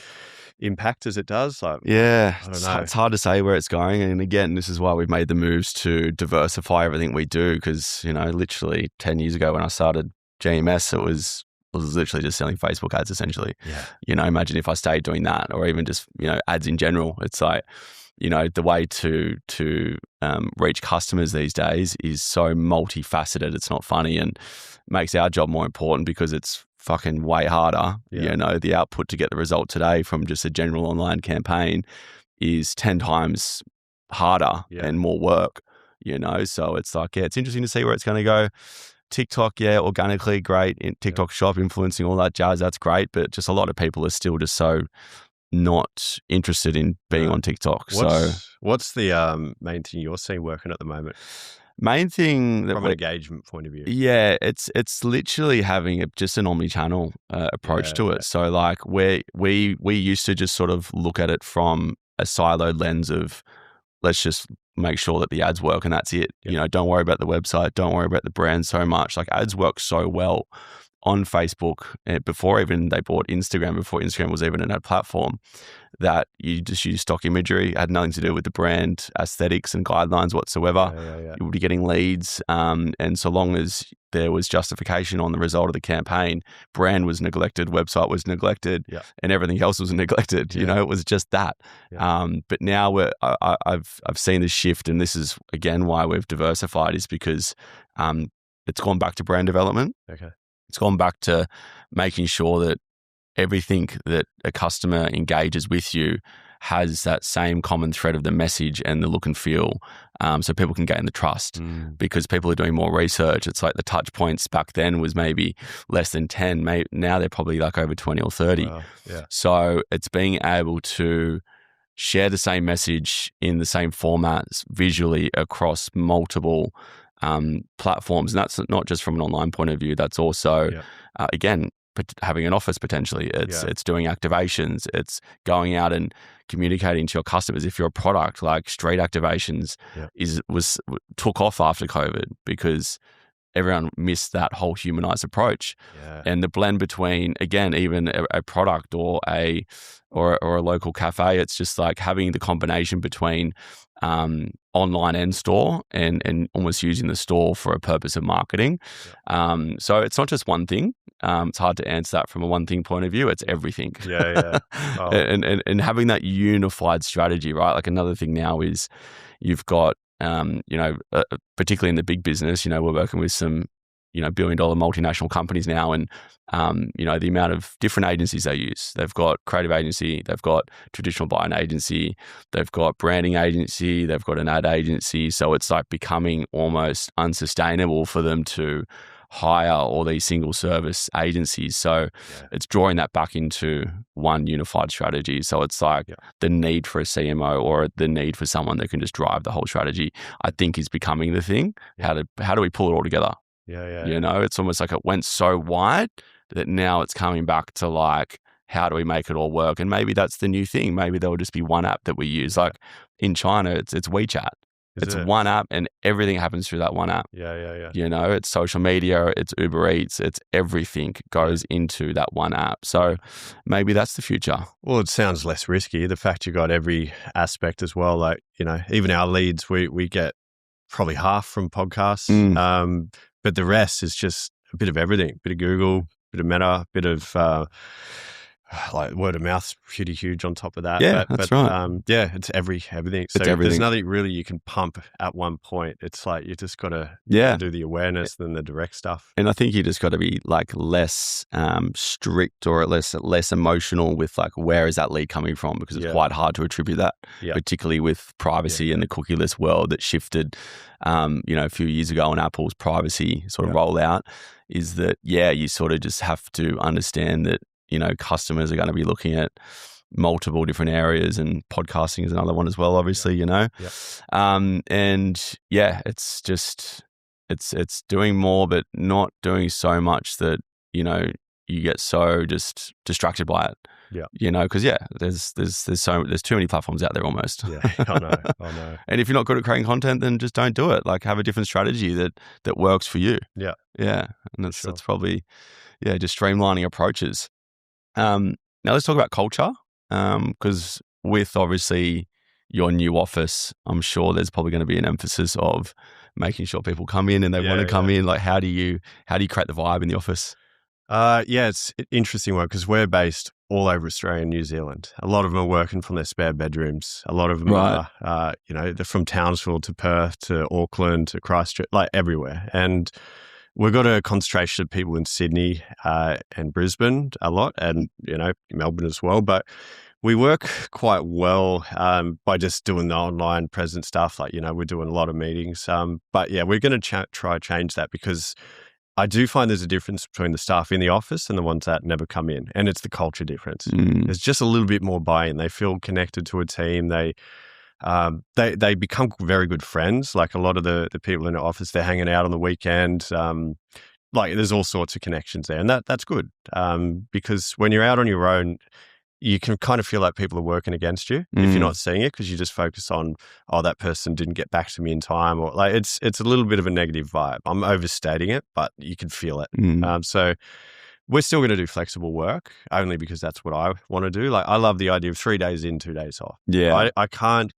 impact as it does? I don't know. It's hard to say where it's going. And again, this is why we've made the moves to diversify everything we do. Because, literally 10 years ago when I started GMS, it was literally just selling Facebook ads essentially. Yeah. Imagine if I stayed doing that, or even just, ads in general. It's like, the way to reach customers these days is so multifaceted. It's not funny, and makes our job more important because it's fucking way harder. Yeah. The output to get the result today from just a general online campaign is 10 times harder and more work, So it's like, it's interesting to see where it's going to go. TikTok, organically, great. TikTok shop, influencing, all that jazz, that's great. But just a lot of people are still just so not interested in being on TikTok. What's the main thing you're seeing working at the moment? Main thing from an engagement point of view. Yeah, it's literally having just an omni-channel approach to it. So we used to just sort of look at it from a siloed lens of, let's just make sure that the ads work and that's it. Don't worry about the website, don't worry about the brand so much. Ads work so well on Facebook before even they bought Instagram, before Instagram was even an ad platform, that you just use stock imagery, had nothing to do with the brand aesthetics and guidelines whatsoever. You would be getting leads, and so long as there was justification on the result of the campaign, brand was neglected, website was neglected, and everything else was neglected. It was just that. But now I've seen this shift, and this is again why we've diversified, is because it's gone back to brand development. Okay. It's gone back to making sure that everything that a customer engages with you has that same common thread of the message and the look and feel, so people can gain the trust, because people are doing more research. It's like the touch points back then was maybe less than 10. Now they're probably over 20 or 30. Wow. Yeah. So it's being able to share the same message in the same formats visually across multiple platforms. And that's not just from an online point of view. That's also, again, having an office potentially. It's doing activations. It's going out and communicating to your customers. If you're a product, street activations took off after COVID because everyone missed that whole humanized approach. And the blend between, again, even a product or a local cafe, it's just having the combination between online and store, and almost using the store for a purpose of marketing. So it's not just one thing. It's hard to answer that from a one thing point of view. It's everything. Oh. and having that unified strategy, right? Another thing now is you've got, particularly in the big business, we're working with some, billion-dollar multinational companies now, and the amount of different agencies they use. They've got creative agency, they've got traditional buying agency, they've got branding agency, they've got an ad agency. So it's becoming almost unsustainable for them to hire all these single service agencies. So it's drawing that back into one unified strategy. So it's the need for a CMO or the need for someone that can just drive the whole strategy, I think, is becoming the thing. How do we pull it all together? It's almost it went so wide that now it's coming back to how do we make it all work? And maybe that's the new thing. Maybe there will just be one app that we use. In China, it's WeChat. It's one app and everything happens through that one app. It's social media, it's Uber Eats, it's everything goes into that one app. So maybe that's the future. Well, it sounds less risky. The fact you got every aspect as well. Even our leads, we get probably half from podcasts. But the rest is just a bit of everything, a bit of Google, a bit of Meta, a bit of like word of mouth's pretty huge on top of that. Yeah, that's right. It's everything. So there's nothing really you can pump at one point. It's like you just got to do the awareness than the direct stuff. And I think you just got to be like less strict or less emotional with like where is that lead coming from, because it's quite hard to attribute that, particularly with privacy and the cookieless world that shifted, a few years ago on Apple's privacy sort of rollout. Is that you sort of just have to understand that customers are going to be looking at multiple different areas, and podcasting is another one as well, obviously, it's just, it's doing more, but not doing so much that, you get so just distracted by it. Because there's too many platforms out there almost. I know. And if you're not good at creating content, then just don't do it. Like, have a different strategy that works for you. And that's probably, just streamlining approaches. Now let's talk about culture, because with obviously your new office, I'm sure there's probably going to be an emphasis of making sure people come in and they want to come in. Like, how do you create the vibe in the office? It's an interesting one because we're based all over Australia and New Zealand. A lot of them are working from their spare bedrooms. A lot of them are, they're from Townsville to Perth to Auckland to Christchurch, like everywhere. And we've got a concentration of people in Sydney and Brisbane a lot, and, Melbourne as well. But we work quite well by just doing the online present stuff. Like, we're doing a lot of meetings. But we're going to try change that, because I do find there's a difference between the staff in the office and the ones that never come in. And it's the culture difference. There's just a little bit more buy-in. They feel connected to a team. They become very good friends. Like, a lot of the people in the office, they're hanging out on the weekend. Like, there's all sorts of connections there, and that's good. Because when you're out on your own, you can kind of feel like people are working against you if you're not seeing it, because you just focus on, that person didn't get back to me in time, or like it's a little bit of a negative vibe. I'm overstating it, but you can feel it. So we're still going to do flexible work, only because that's what I want to do. Like, I love the idea of 3 days in, 2 days off. I can't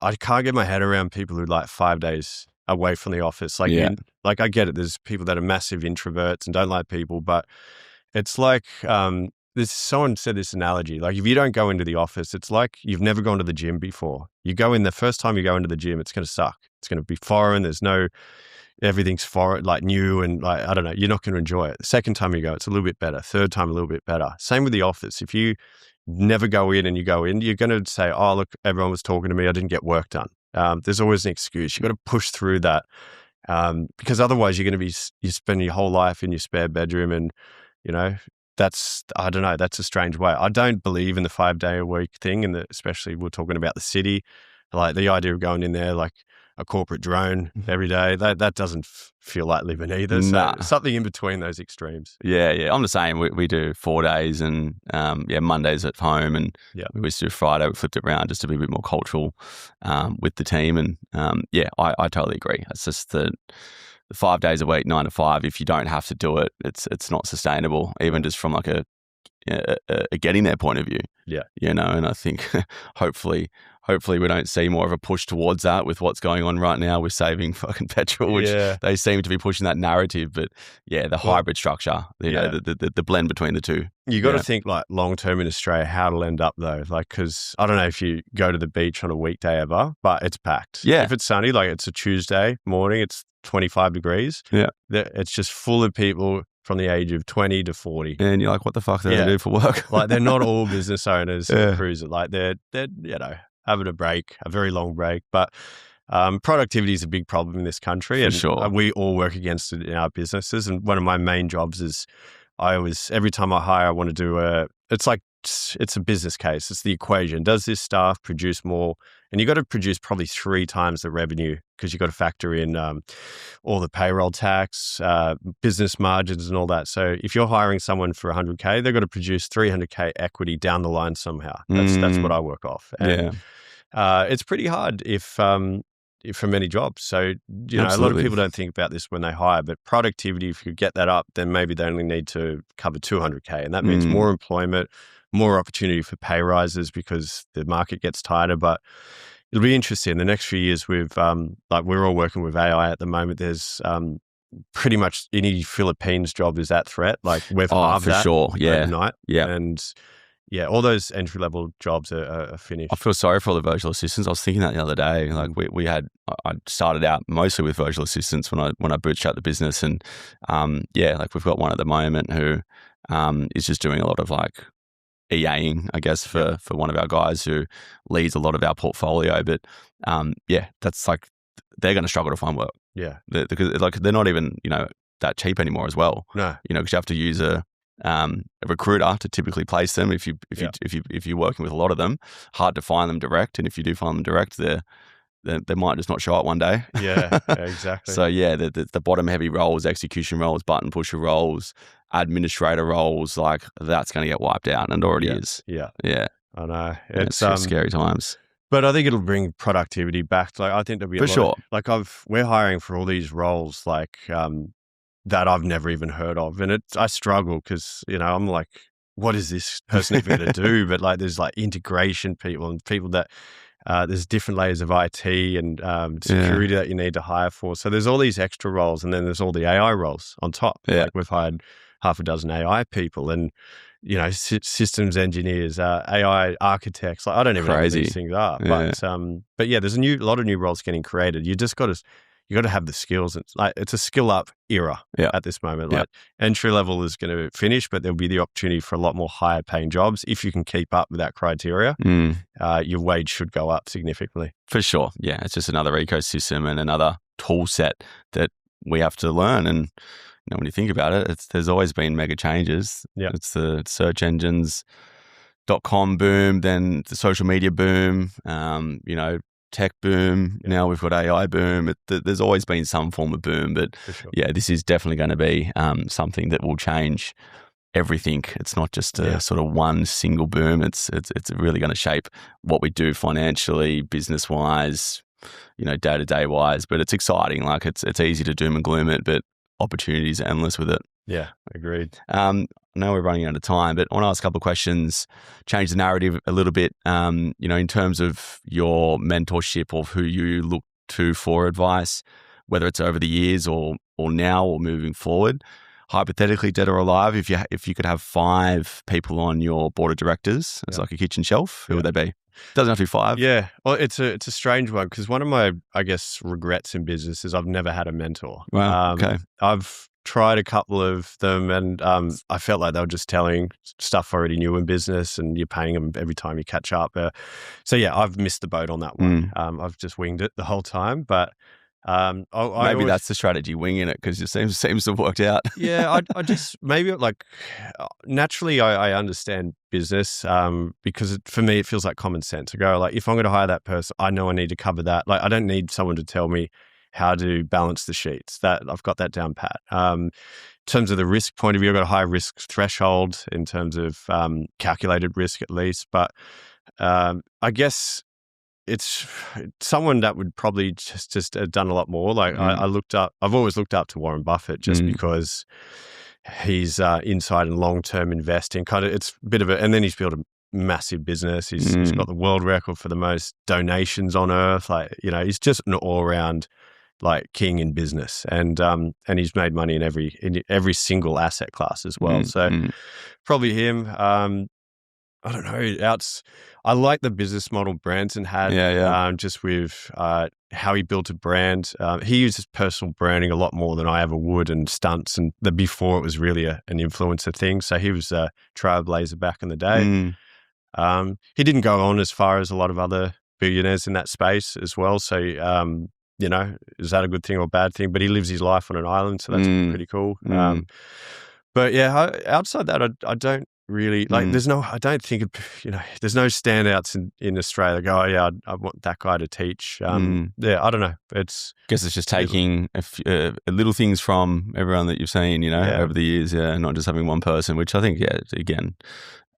get my head around people who like 5 days away from the office. Like, I get it. There's people that are massive introverts and don't like people, but it's like, someone said this analogy, like, if you don't go into the office, it's like you've never gone to the gym before. You go in, the first time you go into the gym, it's going to suck. It's going to be foreign. Everything's foreign, like new, and like, I don't know, you're not going to enjoy it. The second time you go, it's a little bit better. Third time, a little bit better. Same with the office. If you never go in and you go in, you're going to say, oh, look, everyone was talking to me, I didn't get work done. There's always an excuse. You've got to push through that, because otherwise you're going to you spend your whole life in your spare bedroom, and, that's a strange way. I don't believe in the 5 day a week thing, and especially we're talking about the city, like the idea of going in there like a corporate drone every day, that doesn't feel like living either. So something in between those extremes. Yeah. I'm the same. We do 4 days, and Mondays at home, and we used to do Friday. We flipped it around just to be a bit more cultural with the team. And I totally agree. It's just the 5 days a week, 9 to 5. If you don't have to do it, it's not sustainable, even just from like a getting there point of view. And I think hopefully we don't see more of a push towards that with what's going on right now with saving fucking petrol, which they seem to be pushing that narrative. But the hybrid structure, the blend between the two. You got to think like long term in Australia, how it'll end up though. Like, because I don't know if you go to the beach on a weekday ever, but it's packed. If it's sunny, like it's a Tuesday morning, it's 25 degrees. It's just full of people from the age of 20 to 40. And you're like, what the fuck do they do for work? Like, they're not all business owners and cruisers. Like, they're having a break, a very long break. But productivity is a big problem in this country. And we all work against it in our businesses. And one of my main jobs is every time I hire, I want to do it's a business case. It's the equation. Does this staff produce more? And you got to produce probably 3 times the revenue, because you got to factor in all the payroll tax, business margins and all that. So if you're hiring someone for 100K, they've got to produce 300K equity down the line somehow. That's what I work off. And it's pretty hard for many jobs. So, a lot of people don't think about this when they hire, but productivity, if you get that up, then maybe they only need to cover 200K. And that means more employment, more opportunity for pay rises, because the market gets tighter. But it'll be interesting. The next few years, we're all working with AI at the moment. There's pretty much any Philippines job is at threat. Like we've halved for that sure. Yeah. overnight. Yeah. And yeah, all those entry level jobs are finished. I feel sorry for all the virtual assistants. I was thinking that the other day. Like I started out mostly with virtual assistants when I bootstrapped the business, and like we've got one at the moment who is just doing a lot of like EAing, I guess, for one of our guys who leads a lot of our portfolio. But that's like they're going to struggle to find work. Yeah, because like they're not even that cheap anymore as well. No, because you have to use a recruiter to typically place them. If you're working with a lot of them, hard to find them direct. And if you do find them direct, they might just not show up one day. Yeah, exactly. So the bottom heavy roles, execution roles, button pusher roles, administrator roles, like that's going to get wiped out, and it already is. Yeah, I know. It's scary times. But I think it'll bring productivity back. Like I think there'll be for sure. We're hiring for all these roles like that I've never even heard of, and I struggle because I'm like, what is this person even going to do? But like there's like integration people and people that there's different layers of IT and security that you need to hire for. So there's all these extra roles, and then there's all the AI roles on top. Yeah. Like we've hired half a dozen AI people and systems engineers, AI architects. Like I don't even know what these things are. But yeah, there's a lot of new roles getting created. You just got to have the skills. It's a skill up era at this moment. Like entry level is going to finish, but there'll be the opportunity for a lot more higher paying jobs if you can keep up with that criteria. Your wage should go up significantly. For sure. Yeah, it's just another ecosystem and another tool set that we have to learn. And when you think about it, there's always been mega changes. Yeah, it's the search engines .com boom, then the social media boom. Tech boom. Yeah. Now we've got AI boom. There's always been some form of boom, but sure. This is definitely going to be something that will change everything. It's not just a sort of one single boom. It's really going to shape what we do financially, business wise, day to day wise. But it's exciting. Like it's easy to doom and gloom it, but opportunities are endless with it. Yeah, agreed. I know we're running out of time, but I want to ask a couple of questions, change the narrative a little bit, in terms of your mentorship or who you look to for advice, whether it's over the years or now or moving forward. Hypothetically, dead or alive, if you could have 5 people on your board of directors, it's like a kitchen shelf, who would they be? Doesn't have to be 5. Yeah. Well, it's a strange one because one of my, I guess, regrets in business is I've never had a mentor. Wow. Okay. I've tried a couple of them and I felt like they were just telling stuff I already knew in business and you're paying them every time you catch up. So yeah, I've missed the boat on that one. I've just winged it the whole time, but maybe that's the strategy, winging it, because it seems to have worked out. Yeah, I just maybe like naturally I understand business because for me it feels like common sense. I go like, if I'm going to hire that person, I know I need to cover that. Like I don't need someone to tell me how to balance the sheets. That I've got that down pat. In terms of the risk point of view, I've got a high risk threshold in terms of calculated risk at least. But I guess it's someone that would probably just have done a lot more. Like I've always looked up to Warren Buffett just because he's inside and long-term investing. Kind of, it's a bit of and then he's built a massive business. He's got the world record for the most donations on earth. Like, he's just an all-around like king in business, and he's made money in every single asset class as well. So probably him. I don't know. I like the business model Branson had. Just with how he built a brand. He uses personal branding a lot more than I ever would, and stunts, and before it was really an influencer thing. So he was a trailblazer back in the day. He didn't go on as far as a lot of other billionaires in that space as well. So, is that a good thing or a bad thing? But he lives his life on an island, so that's pretty cool. But yeah, outside that, I don't really like. There's no. I don't think there's no standouts in Australia. Go, oh yeah, I want that guy to teach. Yeah, I don't know. I guess it's just taking little things from everyone that you've seen, over the years. Yeah, not just having one person. Which I think, again,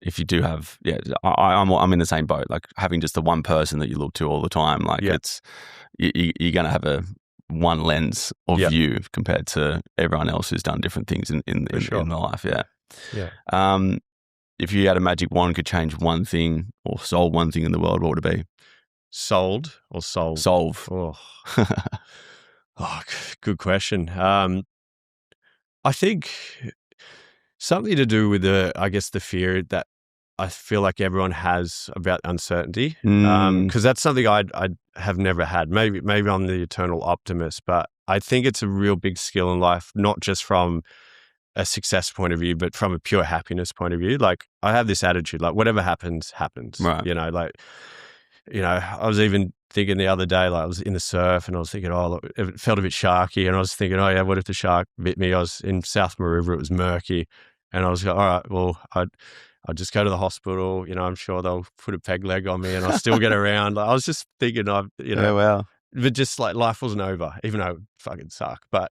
if you do have, I'm in the same boat. Like having just the one person that you look to all the time. Like it's you're going to have one lens of view compared to everyone else who's done different things in their life. Yeah. If you had a magic wand, could change one thing or solve one thing in the world, what would it be? Sold or solve? Solve. Oh, good question. I think something to do with the fear that I feel like everyone has about uncertainty, because that's something I have never had. Maybe I'm the eternal optimist, but I think it's a real big skill in life, not just from a success point of view, but from a pure happiness point of view. Like, I have this attitude, like, whatever happens, happens. Right. I was even thinking the other day, like, I was in the surf and I was thinking, oh, look, it felt a bit sharky. And I was thinking, oh yeah, what if the shark bit me? I was in South River, it was murky. And I was like, all right, well, I'd just go to the hospital. I'm sure they'll put a peg leg on me and I'll still get around. Like, I was just thinking, Oh, wow. but just like, life wasn't over, even though it fucking sucked. But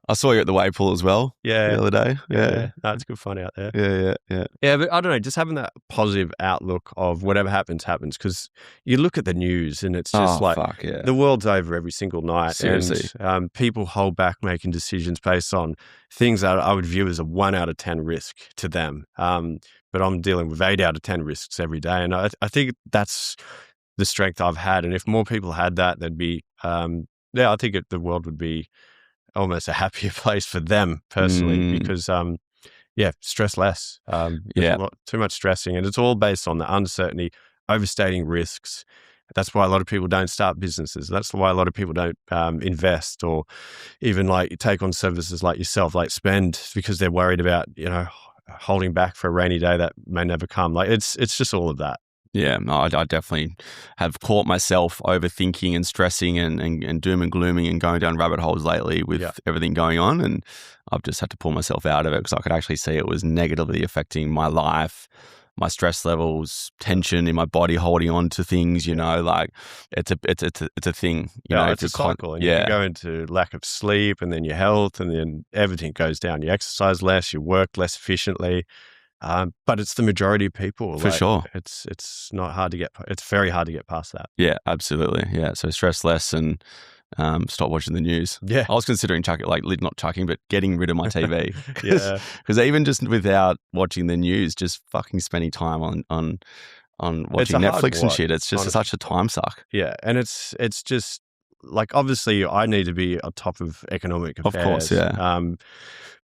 I saw you at the wave pool as well. Yeah, the other day. Yeah. No, it's good fun out there. Yeah. Yeah, but I don't know, just having that positive outlook of whatever happens, happens. Because you look at the news and it's just the world's over every single night. Seriously. And people hold back making decisions based on things that I would view as a 1 out of 10 risk to them. But I'm dealing with 8 out of 10 risks every day. And I think that's the strength I've had. And if more people had that, there'd be, I think the world would be almost a happier place for them personally, because, stress less. There's too much stressing, and it's all based on the uncertainty, overstating risks. That's why a lot of people don't start businesses. That's why a lot of people don't invest, or even like take on services like yourself, like spend, because they're worried about, holding back for a rainy day that may never come. Like, it's just all of that. Yeah, no, I definitely have caught myself overthinking and stressing and doom and glooming and going down rabbit holes lately with everything going on. And I've just had to pull myself out of it because I could actually see it was negatively affecting my life, my stress levels, tension in my body, holding on to things, like it's a thing. It's a cycle. And you go into lack of sleep, and then your health, and then everything goes down. You exercise less, you work less efficiently. But it's the majority of people. For sure. It's not hard to it's very hard to get past that. Yeah, absolutely. Yeah. So stress less and stop watching the news. Yeah. I was considering getting rid of my TV. Yeah. Because even just without watching the news, just fucking spending time on watching Netflix and shit, it's just such a time suck. Yeah. And it's just like, obviously I need to be on top of economic affairs. Of course, yeah.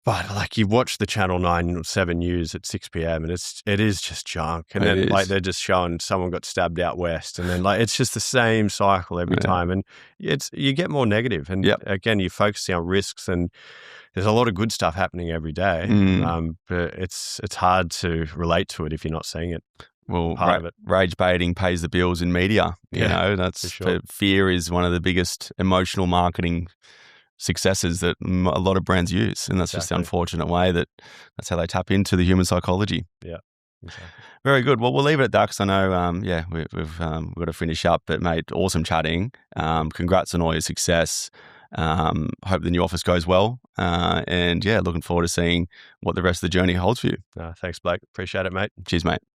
But like, you watch the Channel 9 or 7 news at 6 p.m. and it is just junk. And then like, they're just showing someone got stabbed out west. And then like, it's just the same cycle every time. And you get more negative. And again, you're focusing on risks, and there's a lot of good stuff happening every day. But it's hard to relate to it if you're not seeing it. Well, rage baiting pays the bills in media. That's sure. Fear is one of the biggest emotional marketing successes that a lot of brands use, and that's just the unfortunate way that's how they tap into the human psychology. Yeah, exactly. Very good. Well, we'll leave it at that because I know, we've got to finish up. But mate, awesome chatting. Congrats on all your success. Hope the new office goes well. And looking forward to seeing what the rest of the journey holds for you. Thanks, Blake. Appreciate it, mate. Cheers, mate.